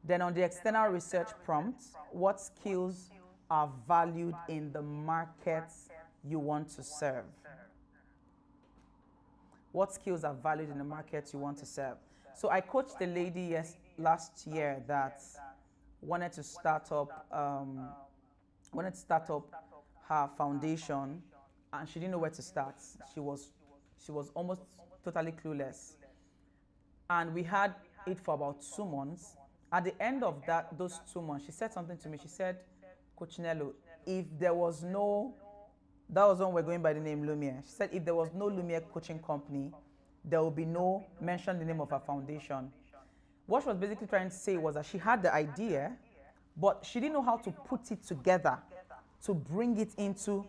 Then on the external research prompt, what skills are valued in the markets you want to serve? What skills are valued in the markets you want to serve? So I coached a lady last year that wanted to start up her foundation, and she didn't know where to start. She was almost totally clueless. And we had it for about 2 months. At the end of those 2 months, she said something to me. She said, Cochinello, if there was no, that was when we're going by the name Lumiere. She said if there was no Lumiere coaching company, there will be no mention the name of her foundation. What she was basically trying to say was that she had the idea, but she didn't know how to put it together to bring it into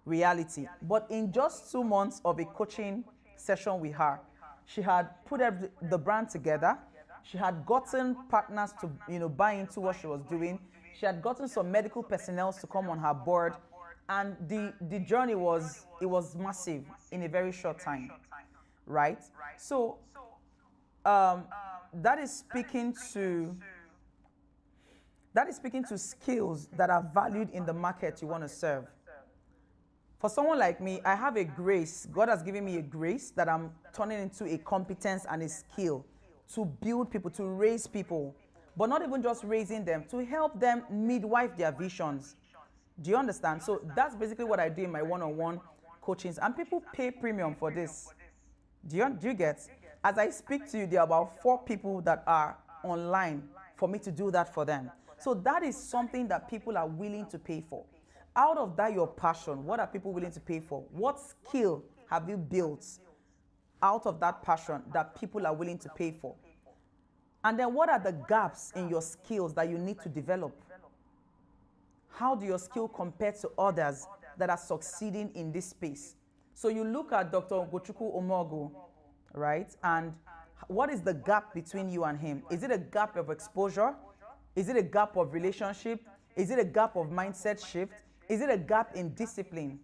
reality. But in just 2 months of a coaching session with her, she had put the brand together. She had gotten partners to buy into what she was doing. She had gotten some medical personnel to come on her board, and the journey was massive in a very short time, right? So that is speaking to skills that are valued in the market you want to serve. For someone like me, I have a grace. God has given me a grace that I'm turning into a competence and a skill to build people, to raise people, but not even just raising them, to help them midwife their visions. Do you understand? So that's basically what I do in my one-on-one coachings, and people pay premium for this. Do you get? As I speak to you, there are about 4 people that are online for me to do that for them. So that is something that people are willing to pay for. Out of that, your passion, what are people willing to pay for? What skill have you built out of that passion that people are willing to pay for? And then what are the gaps in your skills that you need to develop? How do your skill compare to others that are succeeding in this space? So you look at Dr. Gochukwu Omogu, right? And what is the gap between you and him? Is it a gap of exposure? Is it a gap of relationship? Is it a gap of mindset shift? Is it a gap in discipline?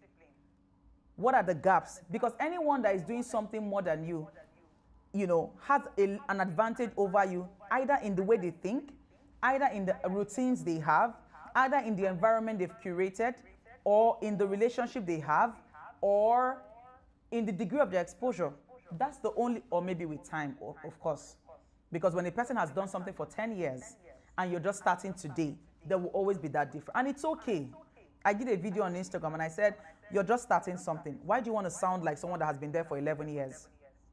What are the gaps? Because anyone that is doing something more than you, has an advantage over you, either in the way they think, either in the routines they have, either in the environment they've curated, or in the relationship they have, or in the degree of their exposure. That's the only, or maybe with time, of course. Because when a person has done something for 10 years and you're just starting today, there will always be that difference. And it's okay. I did a video on Instagram and I said, you're just starting something. Why do you want to sound like someone that has been there for 11 years?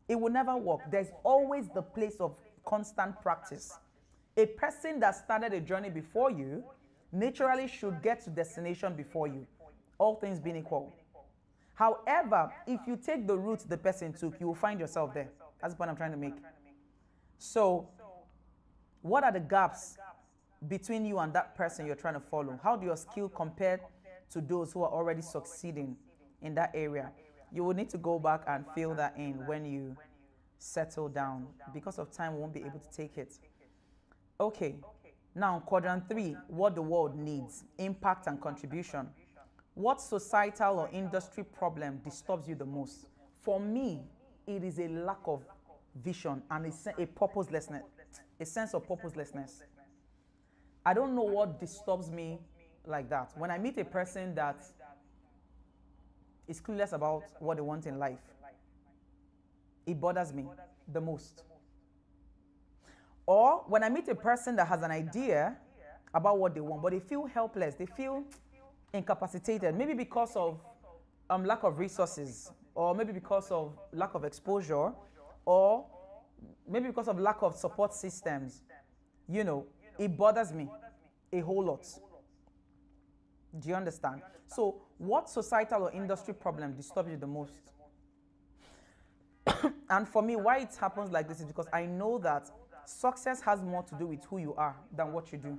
It will never work. There's always the place of constant practice. A person that started a journey before you naturally should get to destination before you, all things being equal. However, if you take the route the person took, you will find yourself there. That's the point I'm trying to make. So, what are the gaps between you and that person you're trying to follow? How do your skill compare to those who are already succeeding in that area? You will need to go back and fill that in when you settle down. Because of time, we won't be able to take it. Okay. Now, quadrant 3, what the world needs, impact and contribution. What societal or industry problem disturbs you the most? For me, it is a lack of vision and a purposelessness, a sense of purposelessness. I don't know what disturbs me like that. When I meet a person that is clueless about what they want in life, it bothers me the most. Or when I meet a person that has an idea about what they want, but they feel helpless, they feel incapacitated, maybe because of lack of resources, or maybe because of lack of exposure, or maybe because of lack of support systems, it bothers me a whole lot. Do you understand? So what societal or industry problem disturbs you the most? And for me, why it happens like this is because I know that success has more to do with who you are than what you do.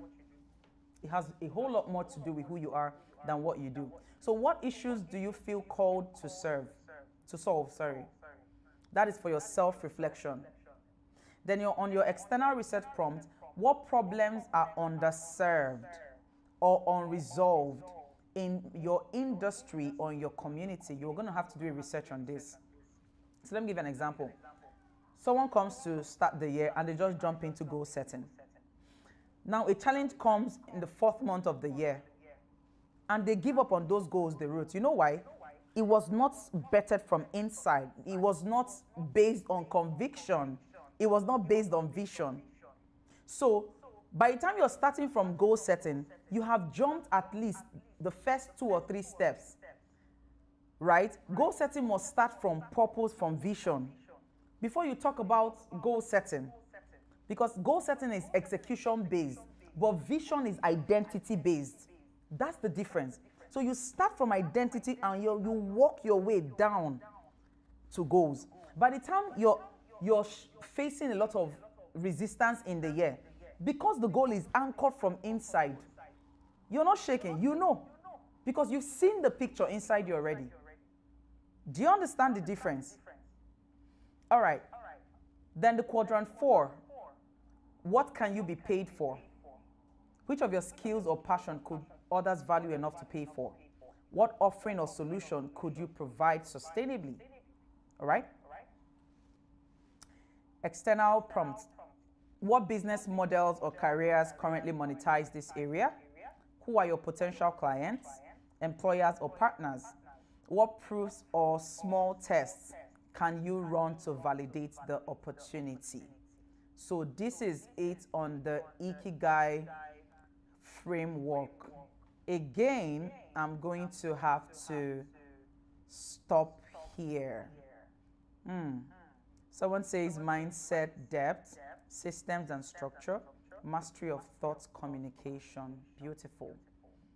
It has a whole lot more to do with who you are than what you do. So what issues do you feel called to solve? That is for your self-reflection. Then on your external research prompt, what problems are underserved or unresolved in your industry or in your community? You're going to have to do a research on this. So let me give an example. Someone comes to start the year and they just jump into goal setting. Now a challenge comes in the 4th month of the year and they give up on those goals they wrote. You know why? It was not bettered from inside. It was not based on conviction. It was not based on vision. So by the time you're starting from goal setting, you have jumped at least the first 2 or 3 steps, right? Goal setting must start from purpose, from vision, before you talk about goal setting. Because goal setting is execution based, but vision is identity based. That's the difference. So you start from identity and you walk your way down to goals. By the time you're facing a lot of resistance in the year, because the goal is anchored from inside, you're not shaking, you know, because you've seen the picture inside you already. Do you understand the difference? All right. Then the quadrant 4. What can you be paid for? Which of your skills or passion could others value enough to pay for? What offering or solution could you provide sustainably? All right? External prompt. What business models or careers currently monetize this area? Who are your potential clients, employers, or partners? What proofs or small tests can you run to validate the opportunity? So this is it on the Ikigai framework. Again, I'm going to have to stop here. Someone says mindset, depth, systems and structure, mastery of thoughts, communication. Beautiful.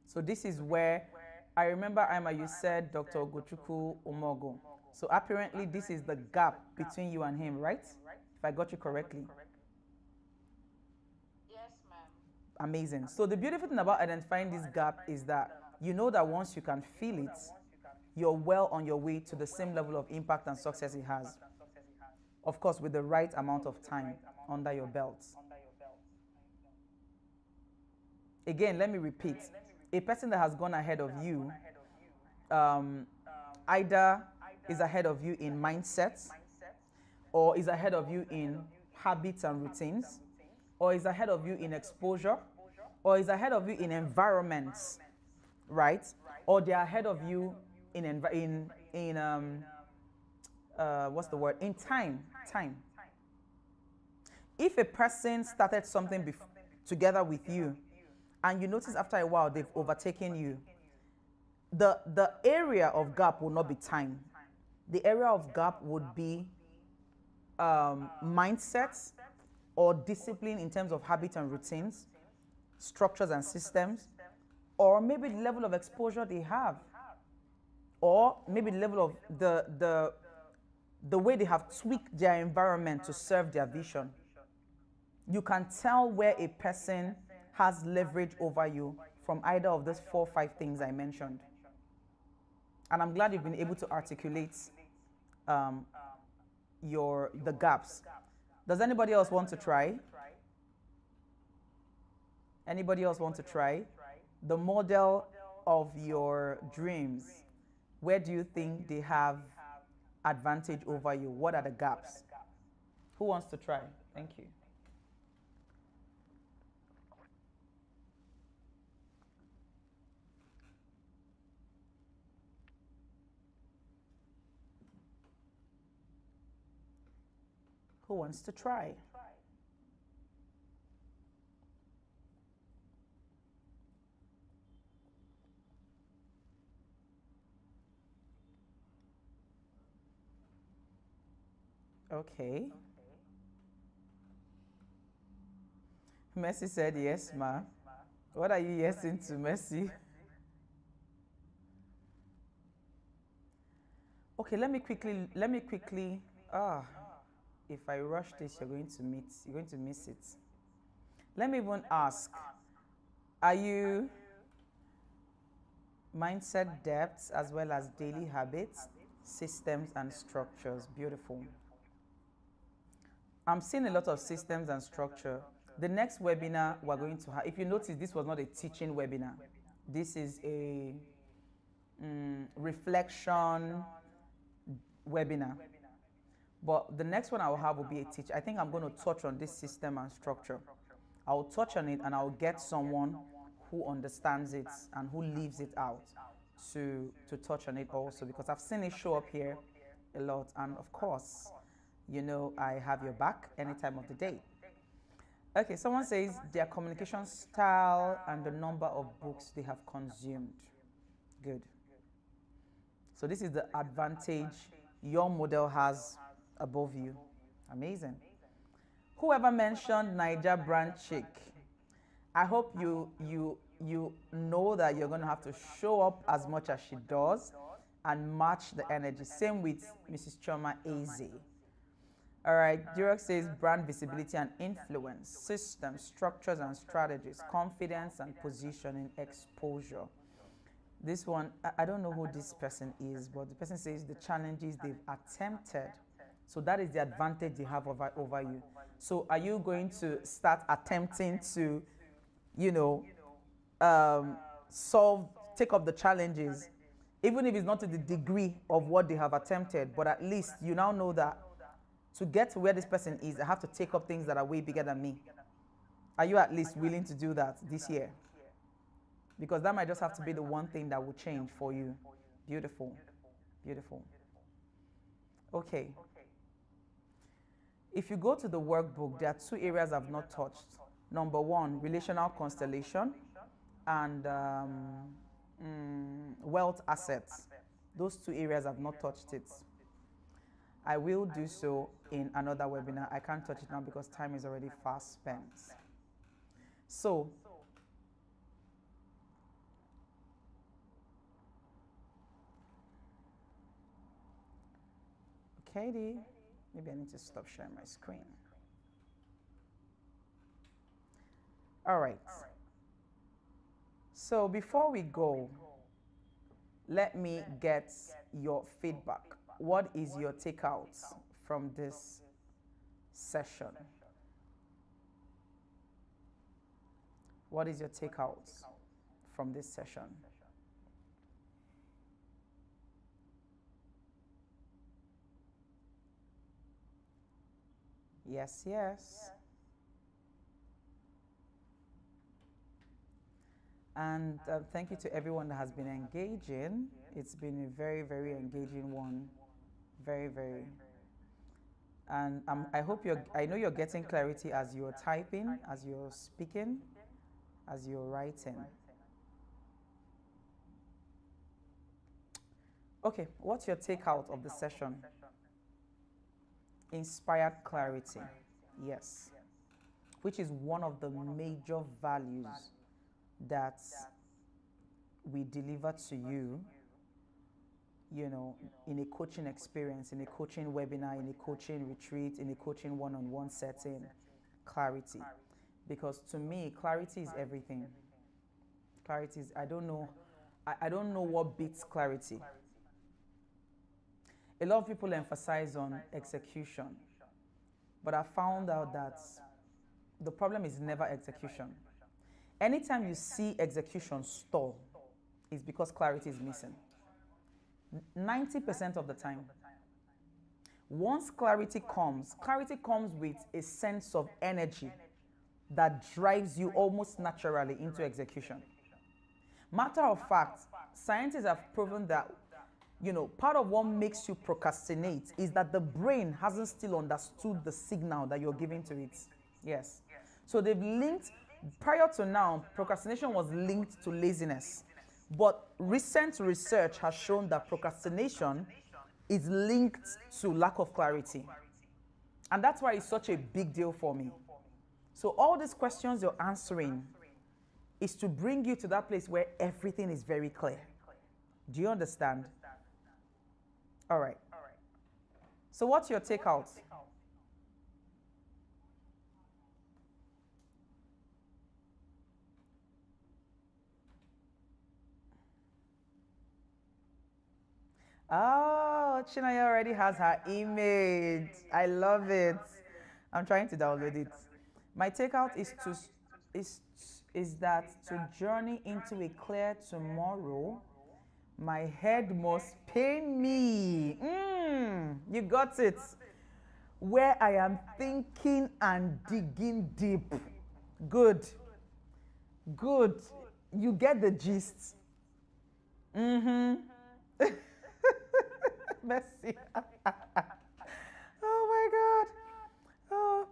So this is where I remember, Ima, you said Dr. Ogochukwu Omogo. So apparently this is the gap between you and him, right? If I got you correctly. Yes, ma'am. Amazing. So the beautiful thing about identifying this gap is that you know that once you can feel it, you're well on your way to the same level of impact and success it has. Of course, with the right amount of time under your belt. Again, let me repeat. A person that has gone ahead of you either is ahead of you in mindsets, or is ahead of you in habits and routines, or is ahead of you in exposure, or is ahead of you in environments, right? Or they're ahead of you in what's the word? In time. If a person started something together with you, and you notice after a while they've overtaken you, the area of gap will not be time. The area of gap would be mindsets or discipline in terms of habits and routines, structures and systems, or maybe the level of exposure they have, or maybe the level of the way they have tweaked their environment to serve their vision. You can tell where a person has leverage over you from either of those 4 or 5 things I mentioned. And I'm glad you've been able to articulate the gaps. Does anybody else want to try? Anybody else want to try? The model of your dreams, where do you think they have advantage over you? What are the gaps? Who wants to try? Thank you. Who wants to try? Okay. Mercy said yes, ma. What are you yesing to, Mercy? Okay, let me quickly, if I rush this, you're going to miss it. Let me even ask, are you mindset, depths, as well as daily habits, systems and structures? Beautiful. I'm seeing a lot of systems and structure. The next webinar we're going to have, if you notice, this was not a teaching webinar. This is a reflection webinar. But the next one I will have will be a teach. I think I'm going to touch on this system and structure. I will touch on it and I'll get someone who understands it and who lives it out to touch on it also, because I've seen it show up here a lot. And of course, you know, I have your back any time of the day. Okay, someone says their communication style and the number of books they have consumed. Good. So this is the advantage your model has above you. Amazing. Whoever mentioned Niger brand chick, I hope you know that you're going to have to show up as much as she does and match the energy. Same with Mrs. Choma Eze. All right, Durex says brand visibility and influence, systems, structures and strategies, confidence and positioning, exposure. This one, I don't know who this person is, but the person says the challenges they've attempted. So that is the advantage they have over you. So are you going to start attempting to, you know, solve, take up the challenges, even if it's not to the degree of what they have attempted, but at least you now know that to get to where this person is, I have to take up things that are way bigger than me. Are you at least willing to do that this year? Because that might just have to be the one thing that will change for you. Beautiful. Beautiful. Okay. If you go to the workbook, there are two areas I've not touched. Number one, relational constellation and wealth assets. Those two areas I've not touched it. I will do so in another webinar. I can't touch it now because time is already fast spent. So, Katie, maybe I need to stop sharing my screen. All right. So before we go, let me get your feedback. What is your takeouts from this session? What is your takeouts from this session? Yes, yes. And thank you to everyone that has been engaging. It's been a very, very engaging one. Very, very. And I hope I know you're getting clarity as you're typing, as you're speaking, as you're writing. Okay, what's your takeout of the session? Inspired clarity. Yes. Which is one of the major values that we deliver to you, you know, in a coaching experience, in a coaching webinar, in a coaching retreat, in a coaching one-on-one setting. Clarity. Because to me, clarity is everything. Clarity is, I don't know what beats clarity. A lot of people emphasize on execution, but I found out that the problem is never execution. Anytime you see execution stall, it's because clarity is missing. 90% of the time. Once clarity comes with a sense of energy that drives you almost naturally into execution. Matter of fact, scientists have proven that, you know, part of what makes you procrastinate is that the brain hasn't still understood the signal that you're giving to it. Yes. So they've linked, prior to now, procrastination was linked to laziness. But recent research has shown that procrastination is linked to lack of clarity. And that's why it's such a big deal for me. So all these questions you're answering is to bring you to that place where everything is very clear. Do you understand? All right. So what's your takeout? Oh, Chinaya already has her image. I love it. I'm trying to download it. My takeout is that to journey into a clear tomorrow, my head must pain me. You got it. Where I am thinking and digging deep. Good. Good. You get the gist. Mercy. Oh my God. Oh.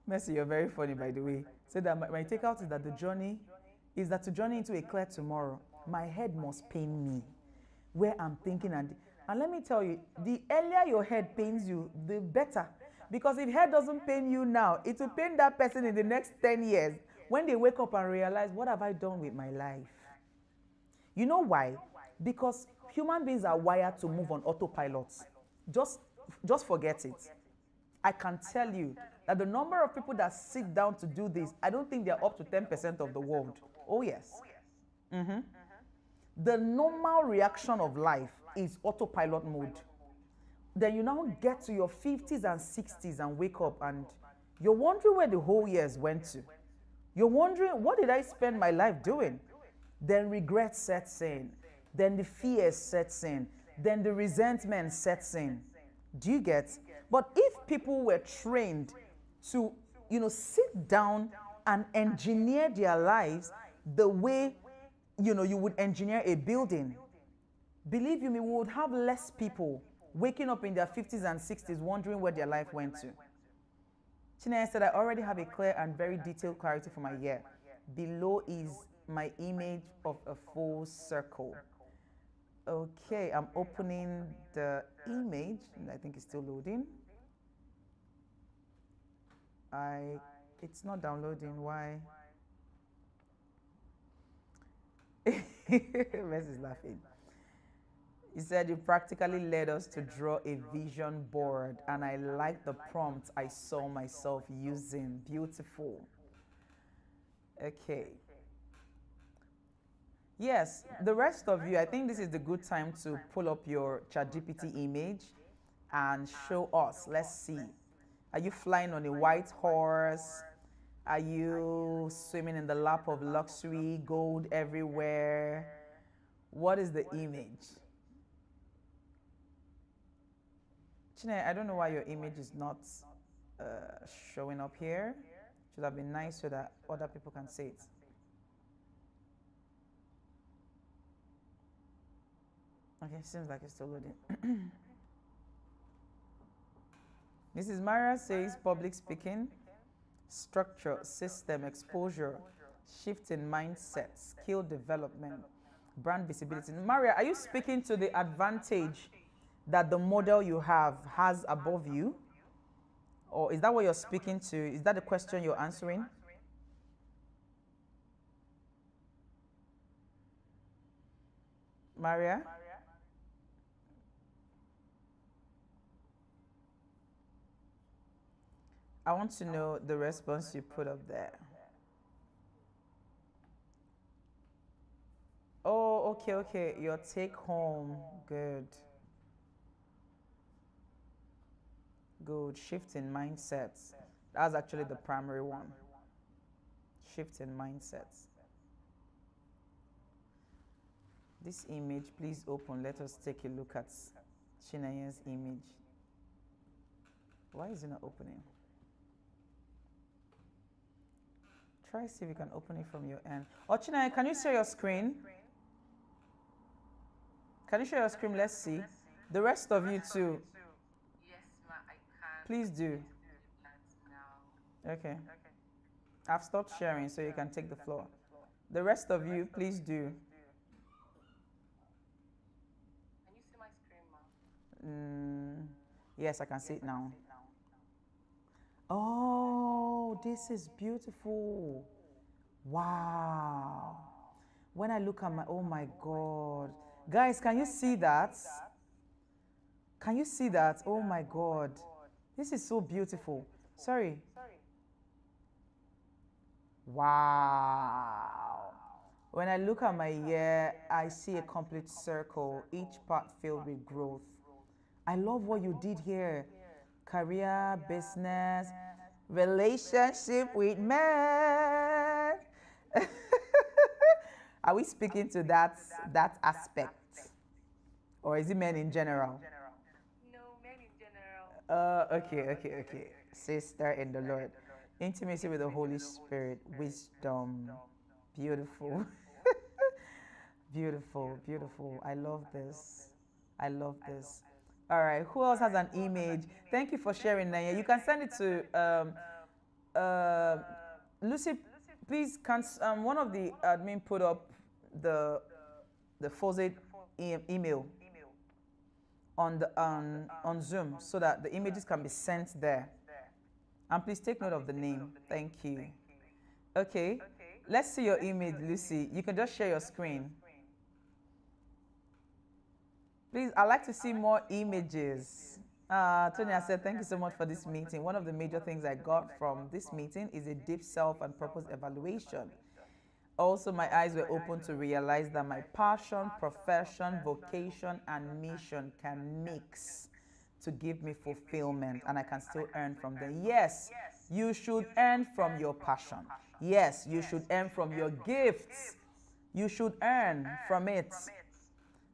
Mercy, you're very funny, by the way. So that my takeout is that to journey into a clear tomorrow, my head must pain me. Where I'm thinking and let me tell you, the earlier your head pains you, the better. Because if head doesn't pain you now, it will pain that person in the next 10 years when they wake up and realize, what have I done with my life? You know why? Because human beings are wired to move on autopilot. Just, just forget it. I can tell you that the number of people that sit down to do this, I don't think they're up to 10% of the world. Oh, yes. The normal reaction of life is autopilot mode. Then you now get to your 50s and 60s and wake up and you're wondering where the whole years went to. You're wondering, what did I spend my life doing? Then regret sets in. Then the fear sets in. Then the resentment sets in. Do you get? But if people were trained to, sit down and engineer their lives the way, you would engineer a building, believe you me, we would have less people waking up in their 50s and 60s wondering where their life went to. Chinaya said, I already have a clear and very detailed clarity for my year. Below is my image of a full circle. Okay, I'm opening the image. I think it's still loading. It's not downloading. Why? Wes is laughing. He said, you practically led us to draw a vision board, and I like the prompt I saw myself using. Beautiful. Okay. Yes, the rest of you, I think this is the good time to pull up your ChatGPT image and show us. Let's see. Are you flying on a white horse? Are you swimming in the lap of luxury, gold everywhere? What is the image? Chine, I don't know why your image is not showing up here. Should have been nice so that other people can see it. Okay, seems like it's still loading. Mrs. Mara says public speaking, structure, system, exposure, shift in mindset, skill development, brand visibility. Maria, are you speaking to the advantage that the model you have has above you? Or is that what you're speaking to? Is that the question you're answering? Maria? I want to know the response you put up there. Oh, okay. Your take home. Good. Good. Shift in mindsets. That's actually the primary one. Shift in mindsets. This image, please open. Let us take a look at Chinaya's image. Why is it not opening? Try see if you can open it from your end. Oh, Chinaya, can you share your screen? Can you share your screen? Let's see. The rest of you too. Yes, ma, I can. Please do. Okay. I've stopped sharing so you can take the floor. The rest of you, please do. Can you see my screen, ma? Yes, I can see it now. Oh, this is beautiful. Wow. When I look at oh my God. Guys, can you see that? Can you see that? Oh my God. This is so beautiful. Sorry. Wow. When I look at my year, I see a complete circle, each part filled with growth. I love what you did here. Career, business, relationship with men. Are we speaking to that aspect? Or is it men in general? No, men in general. Okay. Sister in the Lord. Intimacy with the Holy Spirit, wisdom. Beautiful. Beautiful. I love this. All right, who else has an image? Thank you for sharing, Naya. You can send it to Lucy. Please, can one of the admin put up the Phozade email on the on Zoom so that the images can be sent there. And please take note of the name. Thank you. Okay. Let's see your image, Lucy. You can just share your screen. Please, I'd like to see more images. Tonya said, thank you so much for this meeting. One of the major things I got from this meeting is a deep self and purpose evaluation. Also, my eyes were open to realize that my passion, profession, vocation, and mission can mix to give me fulfillment, and I can still earn from them. Yes, you should earn from your passion. Yes, you should earn from your gifts. You should earn from it.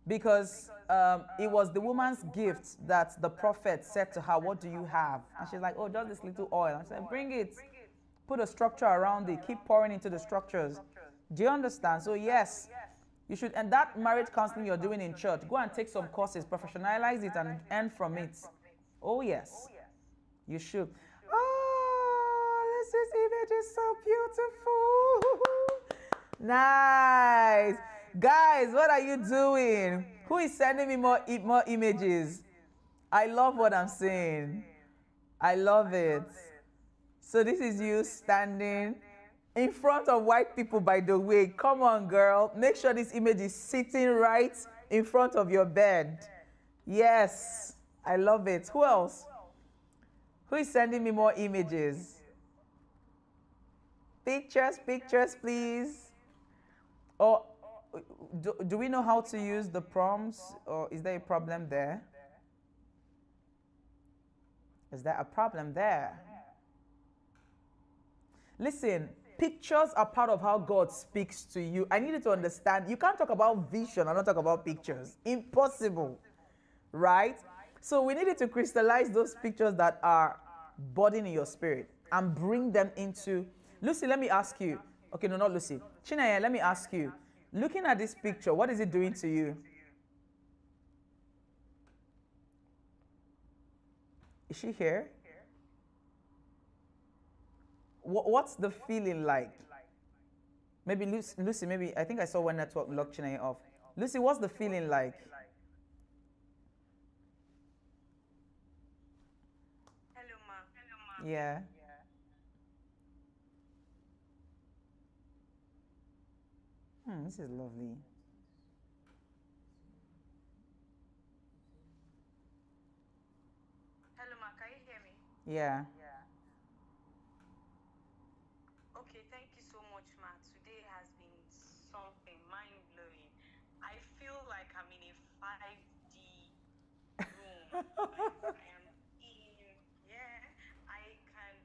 Because it was the woman's gift that the prophet said to her, what do you have? And she's like, oh, just this little oil. And I said, bring it. Put a structure around it. Keep pouring into the structures. Do you understand? So yes, you should, and that marriage counseling you're doing in church, go and take some courses, professionalize it, and earn from it. Oh yes, you should. Oh, this image is so beautiful. Nice. Guys, what are you doing? Who is sending me more images? I love what I'm seeing. I love it. So this is you standing in front of white people, by the way. Come on, girl. Make sure this image is sitting right in front of your bed. Yes, I love it. Who else? Who is sending me more images? Pictures, please. Or do we know how to use the prompts, or is there a problem there? Is there a problem there? Listen, pictures are part of how God speaks to you. I need you to understand. You can't talk about vision and not talk about pictures. Impossible. Right? So we needed to crystallize those pictures that are budding in your spirit and bring them into. Lucy, let me ask you. Okay, no, not Lucy. Chinaya, let me ask you. Looking at this picture, what is it doing to you? Is she here? What's the feeling like? Maybe Lucy, maybe, I think I saw one network lock Chinaya off. Lucy, what's the feeling like? Hello, ma. Yeah. This is lovely. Hello, ma. Can you hear me? Yeah. Okay, thank you so much, ma. Today has been something mind-blowing. I feel like I'm in a 5D room. Like I am in, yeah, I can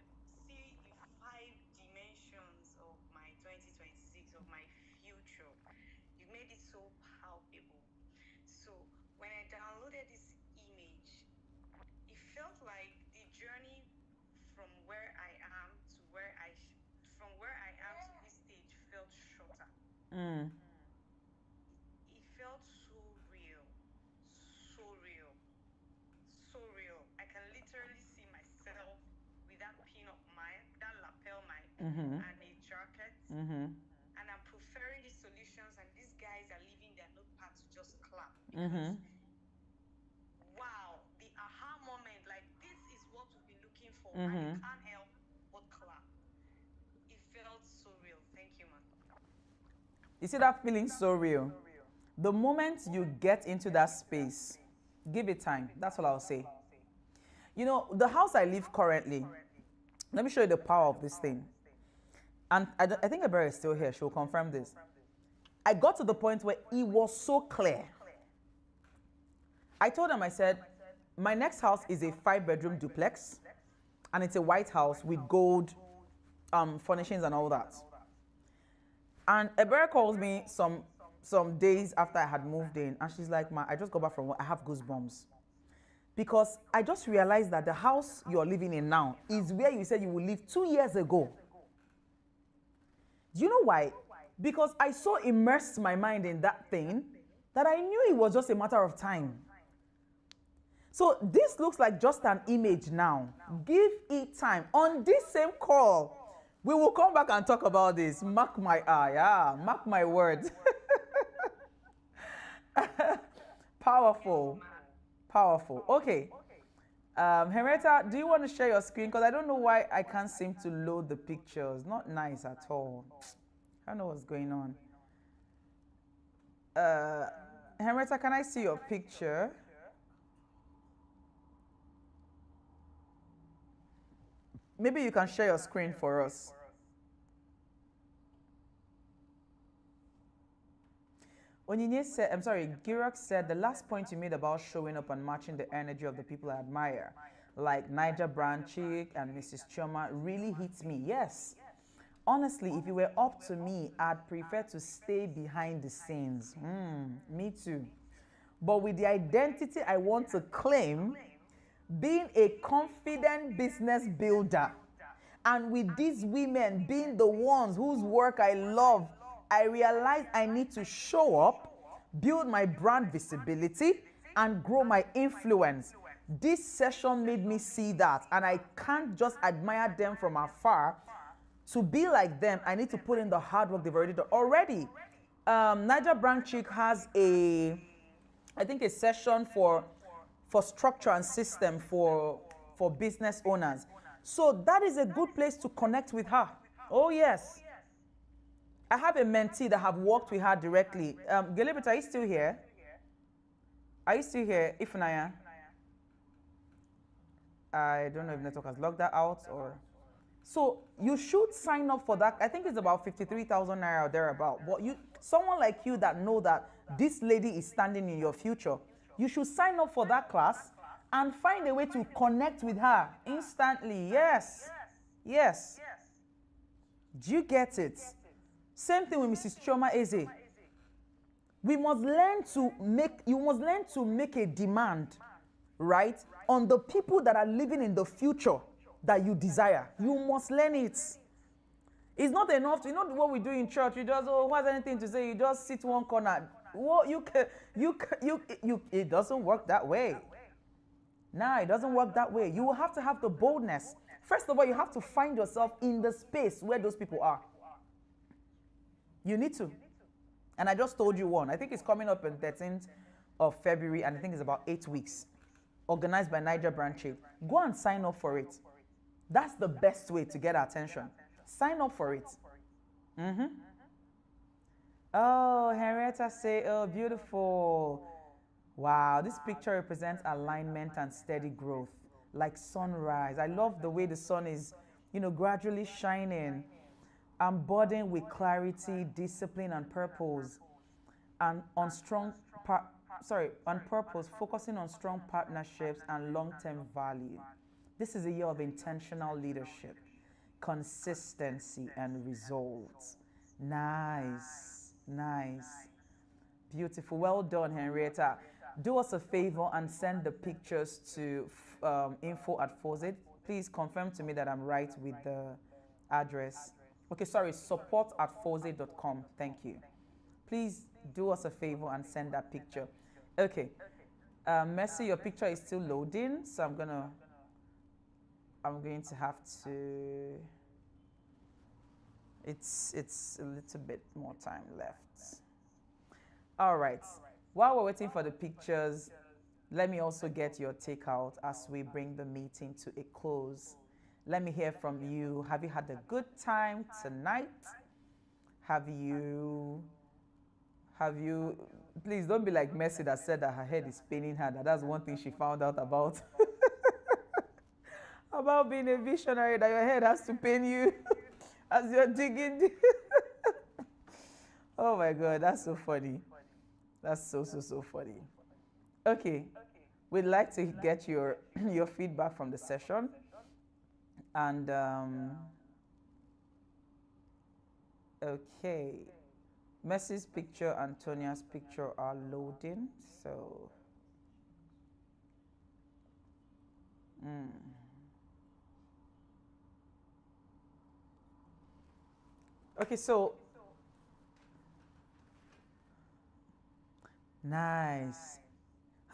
see the 5 dimensions of my 2026, of my future. You made it so palpable. So when I downloaded this image, it felt like the journey from where I am to from where I am to this stage felt shorter. Mm. It felt so real, so real, so real. I can literally see myself with that pin-up mine, that lapel mine, and a jacket. And I'm preferring these solutions, and these guys are leaving their notepad to just clap because wow, the aha moment, like this is what we've been looking for, and you can't help but clap. It felt so real. Thank you, man. You see that feeling so real? The moment you get into that space, give it time. That's all I'll say. You know, the house I live currently, let me show you the power of this thing. And I think Abera is still here. She'll confirm this. I got to the point where it was so clear. I told them, I said, my next house is a 5-bedroom duplex, and it's a white house with gold furnishings and all that. And Ebere calls me some days after I had moved in, and she's like, ma, I just got back from work. I have goosebumps. Because I just realized that the house you're living in now is where you said you would live 2 years ago. Do you know why? Because I so immersed my mind in that thing that I knew it was just a matter of time. So this looks like just an image now. Give it time. On this same call, we will come back and talk about this. Mark my eye. Mark my words. Powerful. Powerful. Okay. Henrietta, do you want to share your screen? Because I don't know why I can't seem to load the pictures. Not nice at all. I don't know what's going on. Uh, Henrietta, can I see your picture? Maybe you can share your screen for us. Onyinye said, I'm sorry, Girak said the last point you made about showing up and matching the energy of the people I admire, like Niger Branchik and Mrs. Chioma, really hits me. Yes. Honestly, if it were up to me, I'd prefer to stay behind the scenes. Me too. But with the identity I want to claim, being a confident business builder, and with these women being the ones whose work I love, I realized I need to show up, build my brand visibility, and grow my influence. This session made me see that, and I can't just admire them from afar. To be like them, I need to put in the hard work they've already done. Already, Niger Branchik has I think a session for structure and system for business owners. So that is a good place to connect with her. Oh yes. I have a mentee that have worked with her directly. Gelibet, are you still here? Are you still here, Ifunaya? I don't know if network has logged that out or... So you should sign up for that. I think it's about 53,000 naira or thereabout. But someone like you that know that this lady is standing in your future, you should sign up for that class and find a way to connect with her instantly. Yes. Yes. Do you get it? Same thing with Mrs. Chioma Eze. You must learn to make a demand, right, on the people that are living in the future that you desire. You must learn it. It's not enough to, what we do in church. You just, who has anything to say? You just sit one corner. Well, it doesn't work that way. Nah, it doesn't work that way. You will have to have the boldness. First of all, you have to find yourself in the space where those people are. You need to. And I just told you one. I think it's coming up on 13th of February, and I think it's about 8 weeks. Organized by Niger Branchik. Go and sign up for it. That's the best way to get attention. Sign up for it. Oh, Henrietta say, oh, beautiful. Wow, this picture represents alignment and steady growth, like sunrise. I love the way the sun is, gradually shining. I'm burdened with clarity, discipline, and purpose, and on purpose, focusing on strong partnerships and long-term value. This is a year of intentional leadership, consistency, and results. Nice, nice, beautiful. Well done, Henrietta. Do us a favor and send the pictures to info@Phozade. Please confirm to me that I'm right with the address. Okay, sorry, support@phozade.com. Thank you. Please do us a favor and send that picture. Okay. Mercy, your picture is still loading, so I'm going to have to... It's a little bit more time left. All right. While we're waiting for the pictures, let me also get your takeout as we bring the meeting to a close. Let me hear from you. Have you had a good time tonight? Have you, please don't be like Mercy that said that her head is paining her. That's one thing she found out about. About being a visionary, that your head has to pain you as you're digging. Oh my God, that's so funny. That's so funny. Okay, we'd like to get your feedback from the session. And, okay. Mercy's picture and Tonia's picture are loading, so. Okay, so. Nice.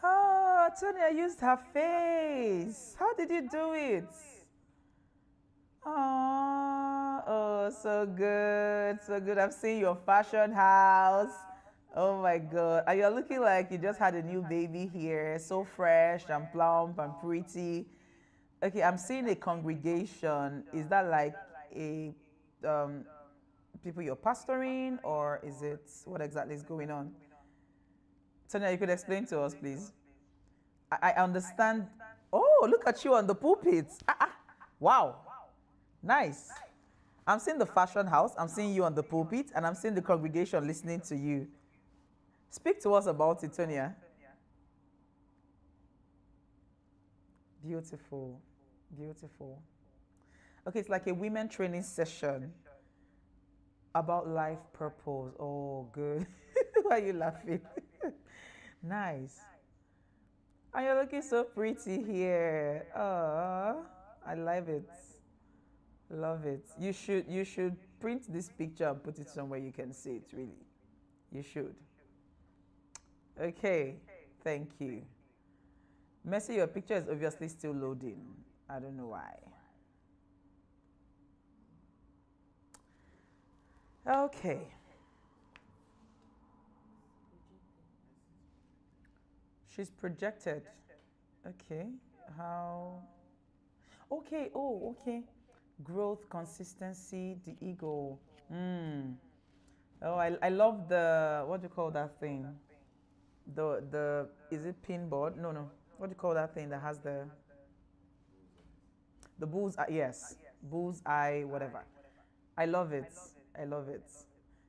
Oh, Tonia used her face. How did you do it? Oh, so good, so good. I'm seeing your fashion house. Oh my God. And you're looking like you just had a new baby here, so fresh and plump and pretty. Okay, I'm seeing a congregation. Is that like a um, people you're pastoring, or is it what exactly is going on? Sonia, you could explain to us, please. I understand. Oh, look at you on the pulpit. Wow, nice. I'm seeing the fashion house, I'm seeing you on the pulpit, and I'm seeing the congregation listening to you. Speak to us about it, Tonya. Beautiful, beautiful. Okay, it's like a women training session about life purpose. Oh, good. Why are you laughing? Nice. And you're looking so pretty here. I love it. Love it. You should print this picture and put it somewhere you can see it, really. You should. Okay. Thank you. Mercy, your picture is obviously still loading. I don't know why. Okay. She's projected. Okay. How? Okay. Oh, okay. Growth, consistency, the ego. Hmm. Oh, I love the, what do you call that thing? The is it pinboard? No, no. What do you call that thing that has the bull's eye? Yes, bull's eye, whatever. I love it. I love it.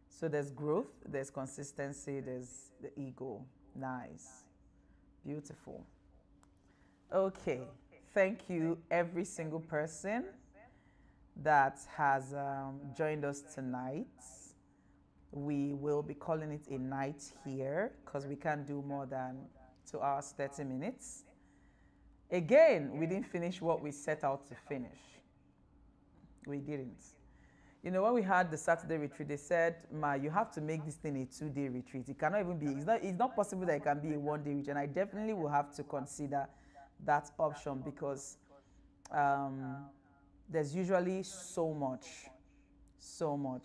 So there's growth, there's consistency, there's the ego. Nice, beautiful. Okay, thank you every single person that has joined us tonight. We will be calling it a night here because we can't do more than 2 hours, 30 minutes. Again, we didn't finish what we set out to finish. We didn't. You know, when we had the Saturday retreat, they said, Ma, you have to make this thing a 2-day retreat. It cannot even be, it's not possible that it can be a 1-day retreat. And I definitely will have to consider that option because um, there's usually so much. So much.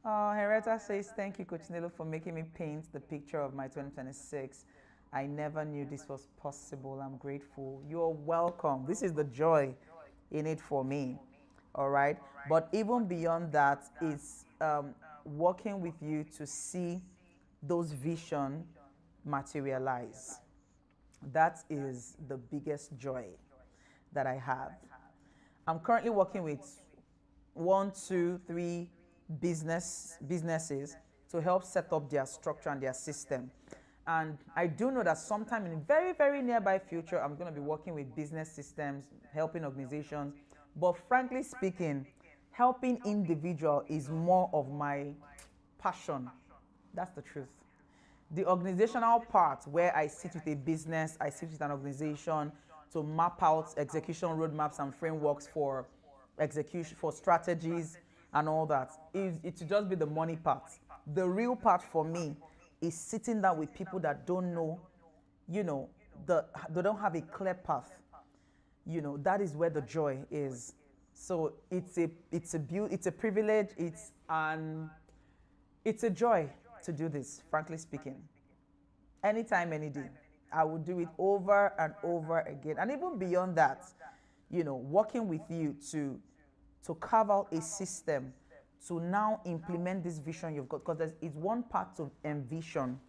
Oh, Henrietta says, thank you, Coach Nilo, for making me paint the picture of my 2026. I never knew this was possible. I'm grateful. You're welcome. This is the joy in it for me. All right. But even beyond that, it's working with you to see those vision materialize. That is the biggest joy that I have. I'm currently working with 1, 2, 3 businesses to help set up their structure and their system. And I do know that sometime in the very, very nearby future, I'm going to be working with business systems, helping organizations. But frankly speaking, helping individual is more of my passion. That's the truth. The organizational part, where I sit with a business, I sit with an organization to map out execution roadmaps and frameworks for execution, for strategies and all that, it should just be the money part. The real part for me is sitting down with people that don't know, they don't have a clear path. That is where the joy is. So it's a privilege, it's a joy to do this, frankly speaking. Anytime, any day. I will do it over and over again. And even beyond that, working with you to carve out a system to now implement this vision you've got. Because it's one part to envision.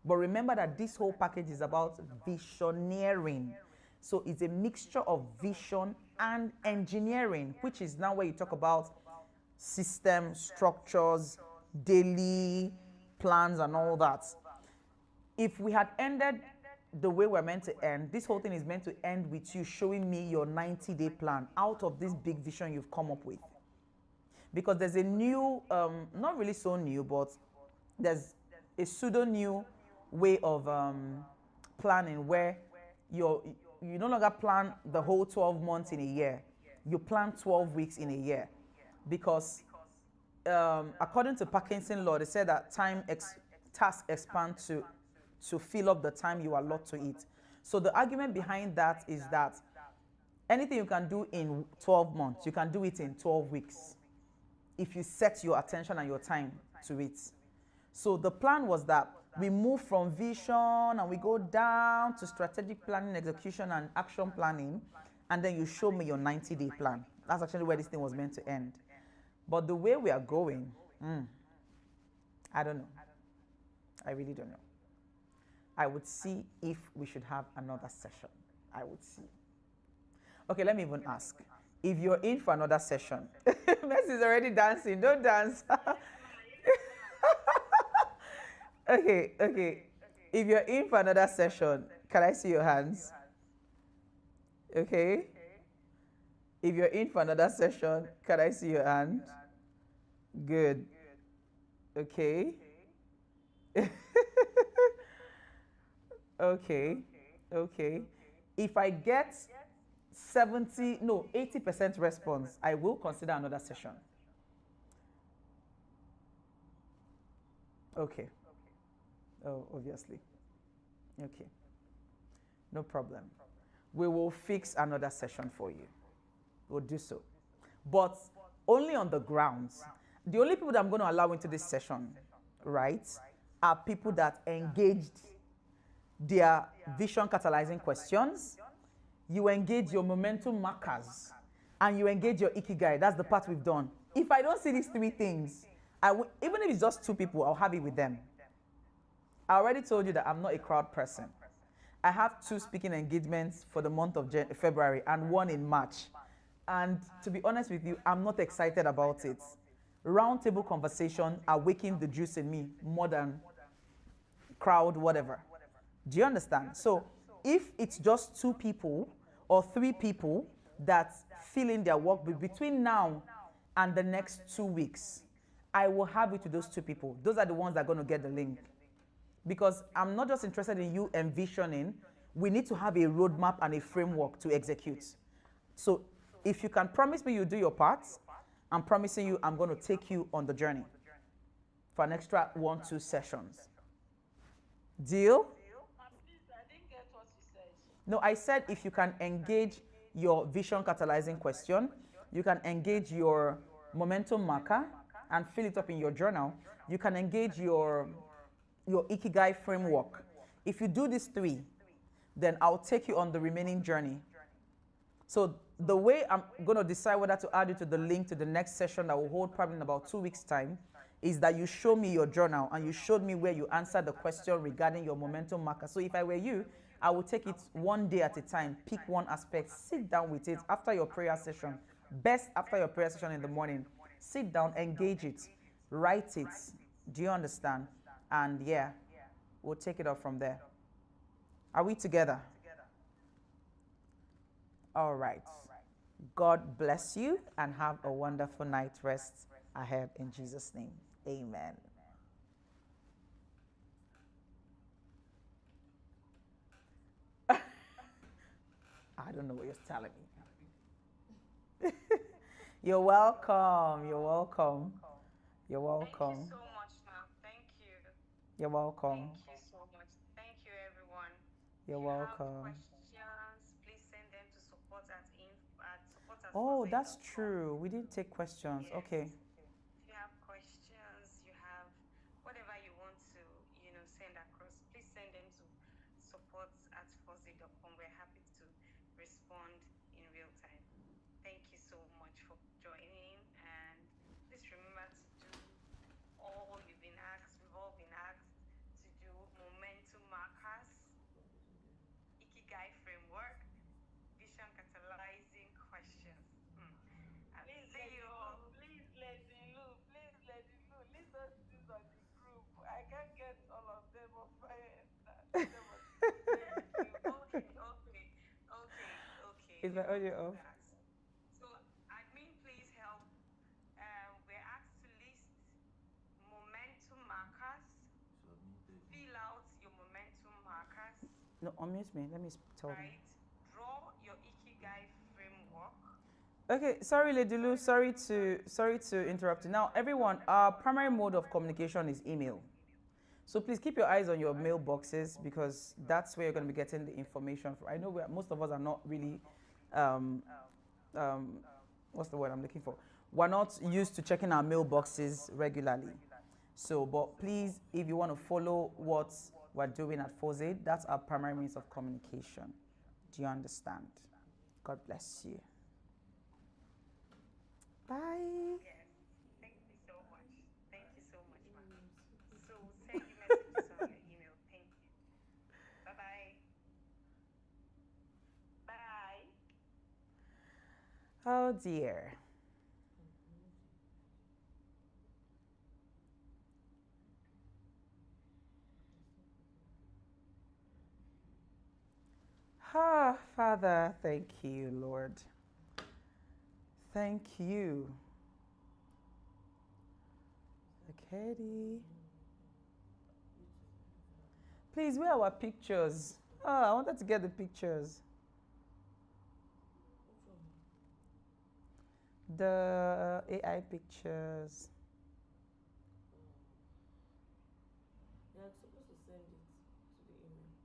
But remember that this whole package is about visioneering. So it's a mixture of vision and engineering, which is now where you talk about system, structures, daily plans, and all that. If we had ended the way we're meant to end, this whole thing is meant to end with you showing me your 90-day plan out of this big vision you've come up with. Because there's a new, not really so new, but there's a pseudo new way of planning where you no longer plan the whole 12 months in a year. You plan 12 weeks in a year. Because according to Parkinson law, they said that tasks expand to fill up the time you allot to it. So the argument behind that is that anything you can do in 12 months, you can do it in 12 weeks if you set your attention and your time to it. So the plan was that we move from vision and we go down to strategic planning, execution, and action planning, and then you show me your 90-day plan. That's actually where this thing was meant to end. But the way we are going, I don't know. I really don't know. I would see if we should have another session. I would see. Okay, let me even ask. If you're in for another session, Messi is already dancing. Don't dance. Okay. If you're in for another session, can I see your hands? Okay. If you're in for another session, can I see your hand? Good. Okay. Okay. If I get 80% response, I will consider another session. Okay. Oh, obviously. Okay. No problem. We will fix another session for you. We'll do so. But only on the grounds. The only people that I'm going to allow into this session, right, are people that engaged their vision catalyzing questions. You engage your momentum markers, and you engage your ikigai. That's the part we've done. If I don't see these three things, even if it's just 2 people, I'll have it with them. I already told you that I'm not a crowd person. I have 2 speaking engagements for the month of February and 1 in March. And to be honest with you, I'm not excited about it. Roundtable conversation awakened the juice in me more than crowd, whatever. Do you understand? So if it's just 2 people or 3 people that fill in their work between now and the next 2 weeks, I will have it to those 2 people. Those are the ones that are going to get the link. Because I'm not just interested in you envisioning, we need to have a roadmap and a framework to execute. So if you can promise me you do your part, I'm promising you I'm going to take you on the journey for an extra 1-2 sessions. Deal? Please, I didn't get what you said. No, I said if you can engage your vision catalyzing question, you can engage your momentum marker and fill it up in your journal. You can engage your ikigai framework. If you do these 3, then I'll take you on the remaining journey. So the way I'm going to decide whether to add you to the link to the next session that will hold probably in about 2 weeks' time is that you show me your journal and you showed me where you answered the question regarding your momentum marker. So if I were you, I would take it one day at a time, pick one aspect, sit down with it after your prayer session, best after your prayer session in the morning. Sit down, engage it, write it. Do you understand? And yeah, we'll take it up from there. Are we together? All right. God bless you and have a wonderful night rest ahead in Jesus' name. Amen. I don't know what you're telling me. You're welcome. You're welcome. You're welcome. Thank you so much, ma'am. Thank you. You're welcome. Thank you so much. Thank you, everyone. You're If you have welcome. questions, please send them to support at Oh, that's phozade.com. true. We didn't take questions. Yes. Okay. If you have questions, you have whatever you want to, send across, please send them to support@phozade.com. We're happy to respond in real time. Thank you so much for joining, and please remember to do all you've been asked. We've all been asked to do momentum markers, ikigai framework, vision catalyzing questions. I'll see you all. Please let me look. Please let me look. List those things on the group. I can't get all of them on fire. Thank you. Okay. Is my audio off? So, admin, please help. We're asked to list momentum markers. Fill out your momentum markers. No, unmute me. Let me tell them. Right. Draw your ikigai framework. Okay, sorry, Lady Lou. Sorry to interrupt you. Now, everyone, our primary mode of communication is email. So please keep your eyes on your mailboxes because that's where you're going to be getting the information from. I know most of us are not really, what's the word I'm looking for? We're not used to checking our mailboxes regularly. So, but please, if you want to follow what we're doing at Phozade, that's our primary means of communication. Do you understand? God bless you. Bye. Yes. Thank you so much. Thank you so much, ma. So we'll send you messages on your email. Thank you. Bye-bye. Bye. Oh dear. Ah, Father, thank you, Lord. Thank you. Katie. Please, where are our pictures? Oh, I wanted to get the pictures. The AI pictures. You're supposed to send it to the email.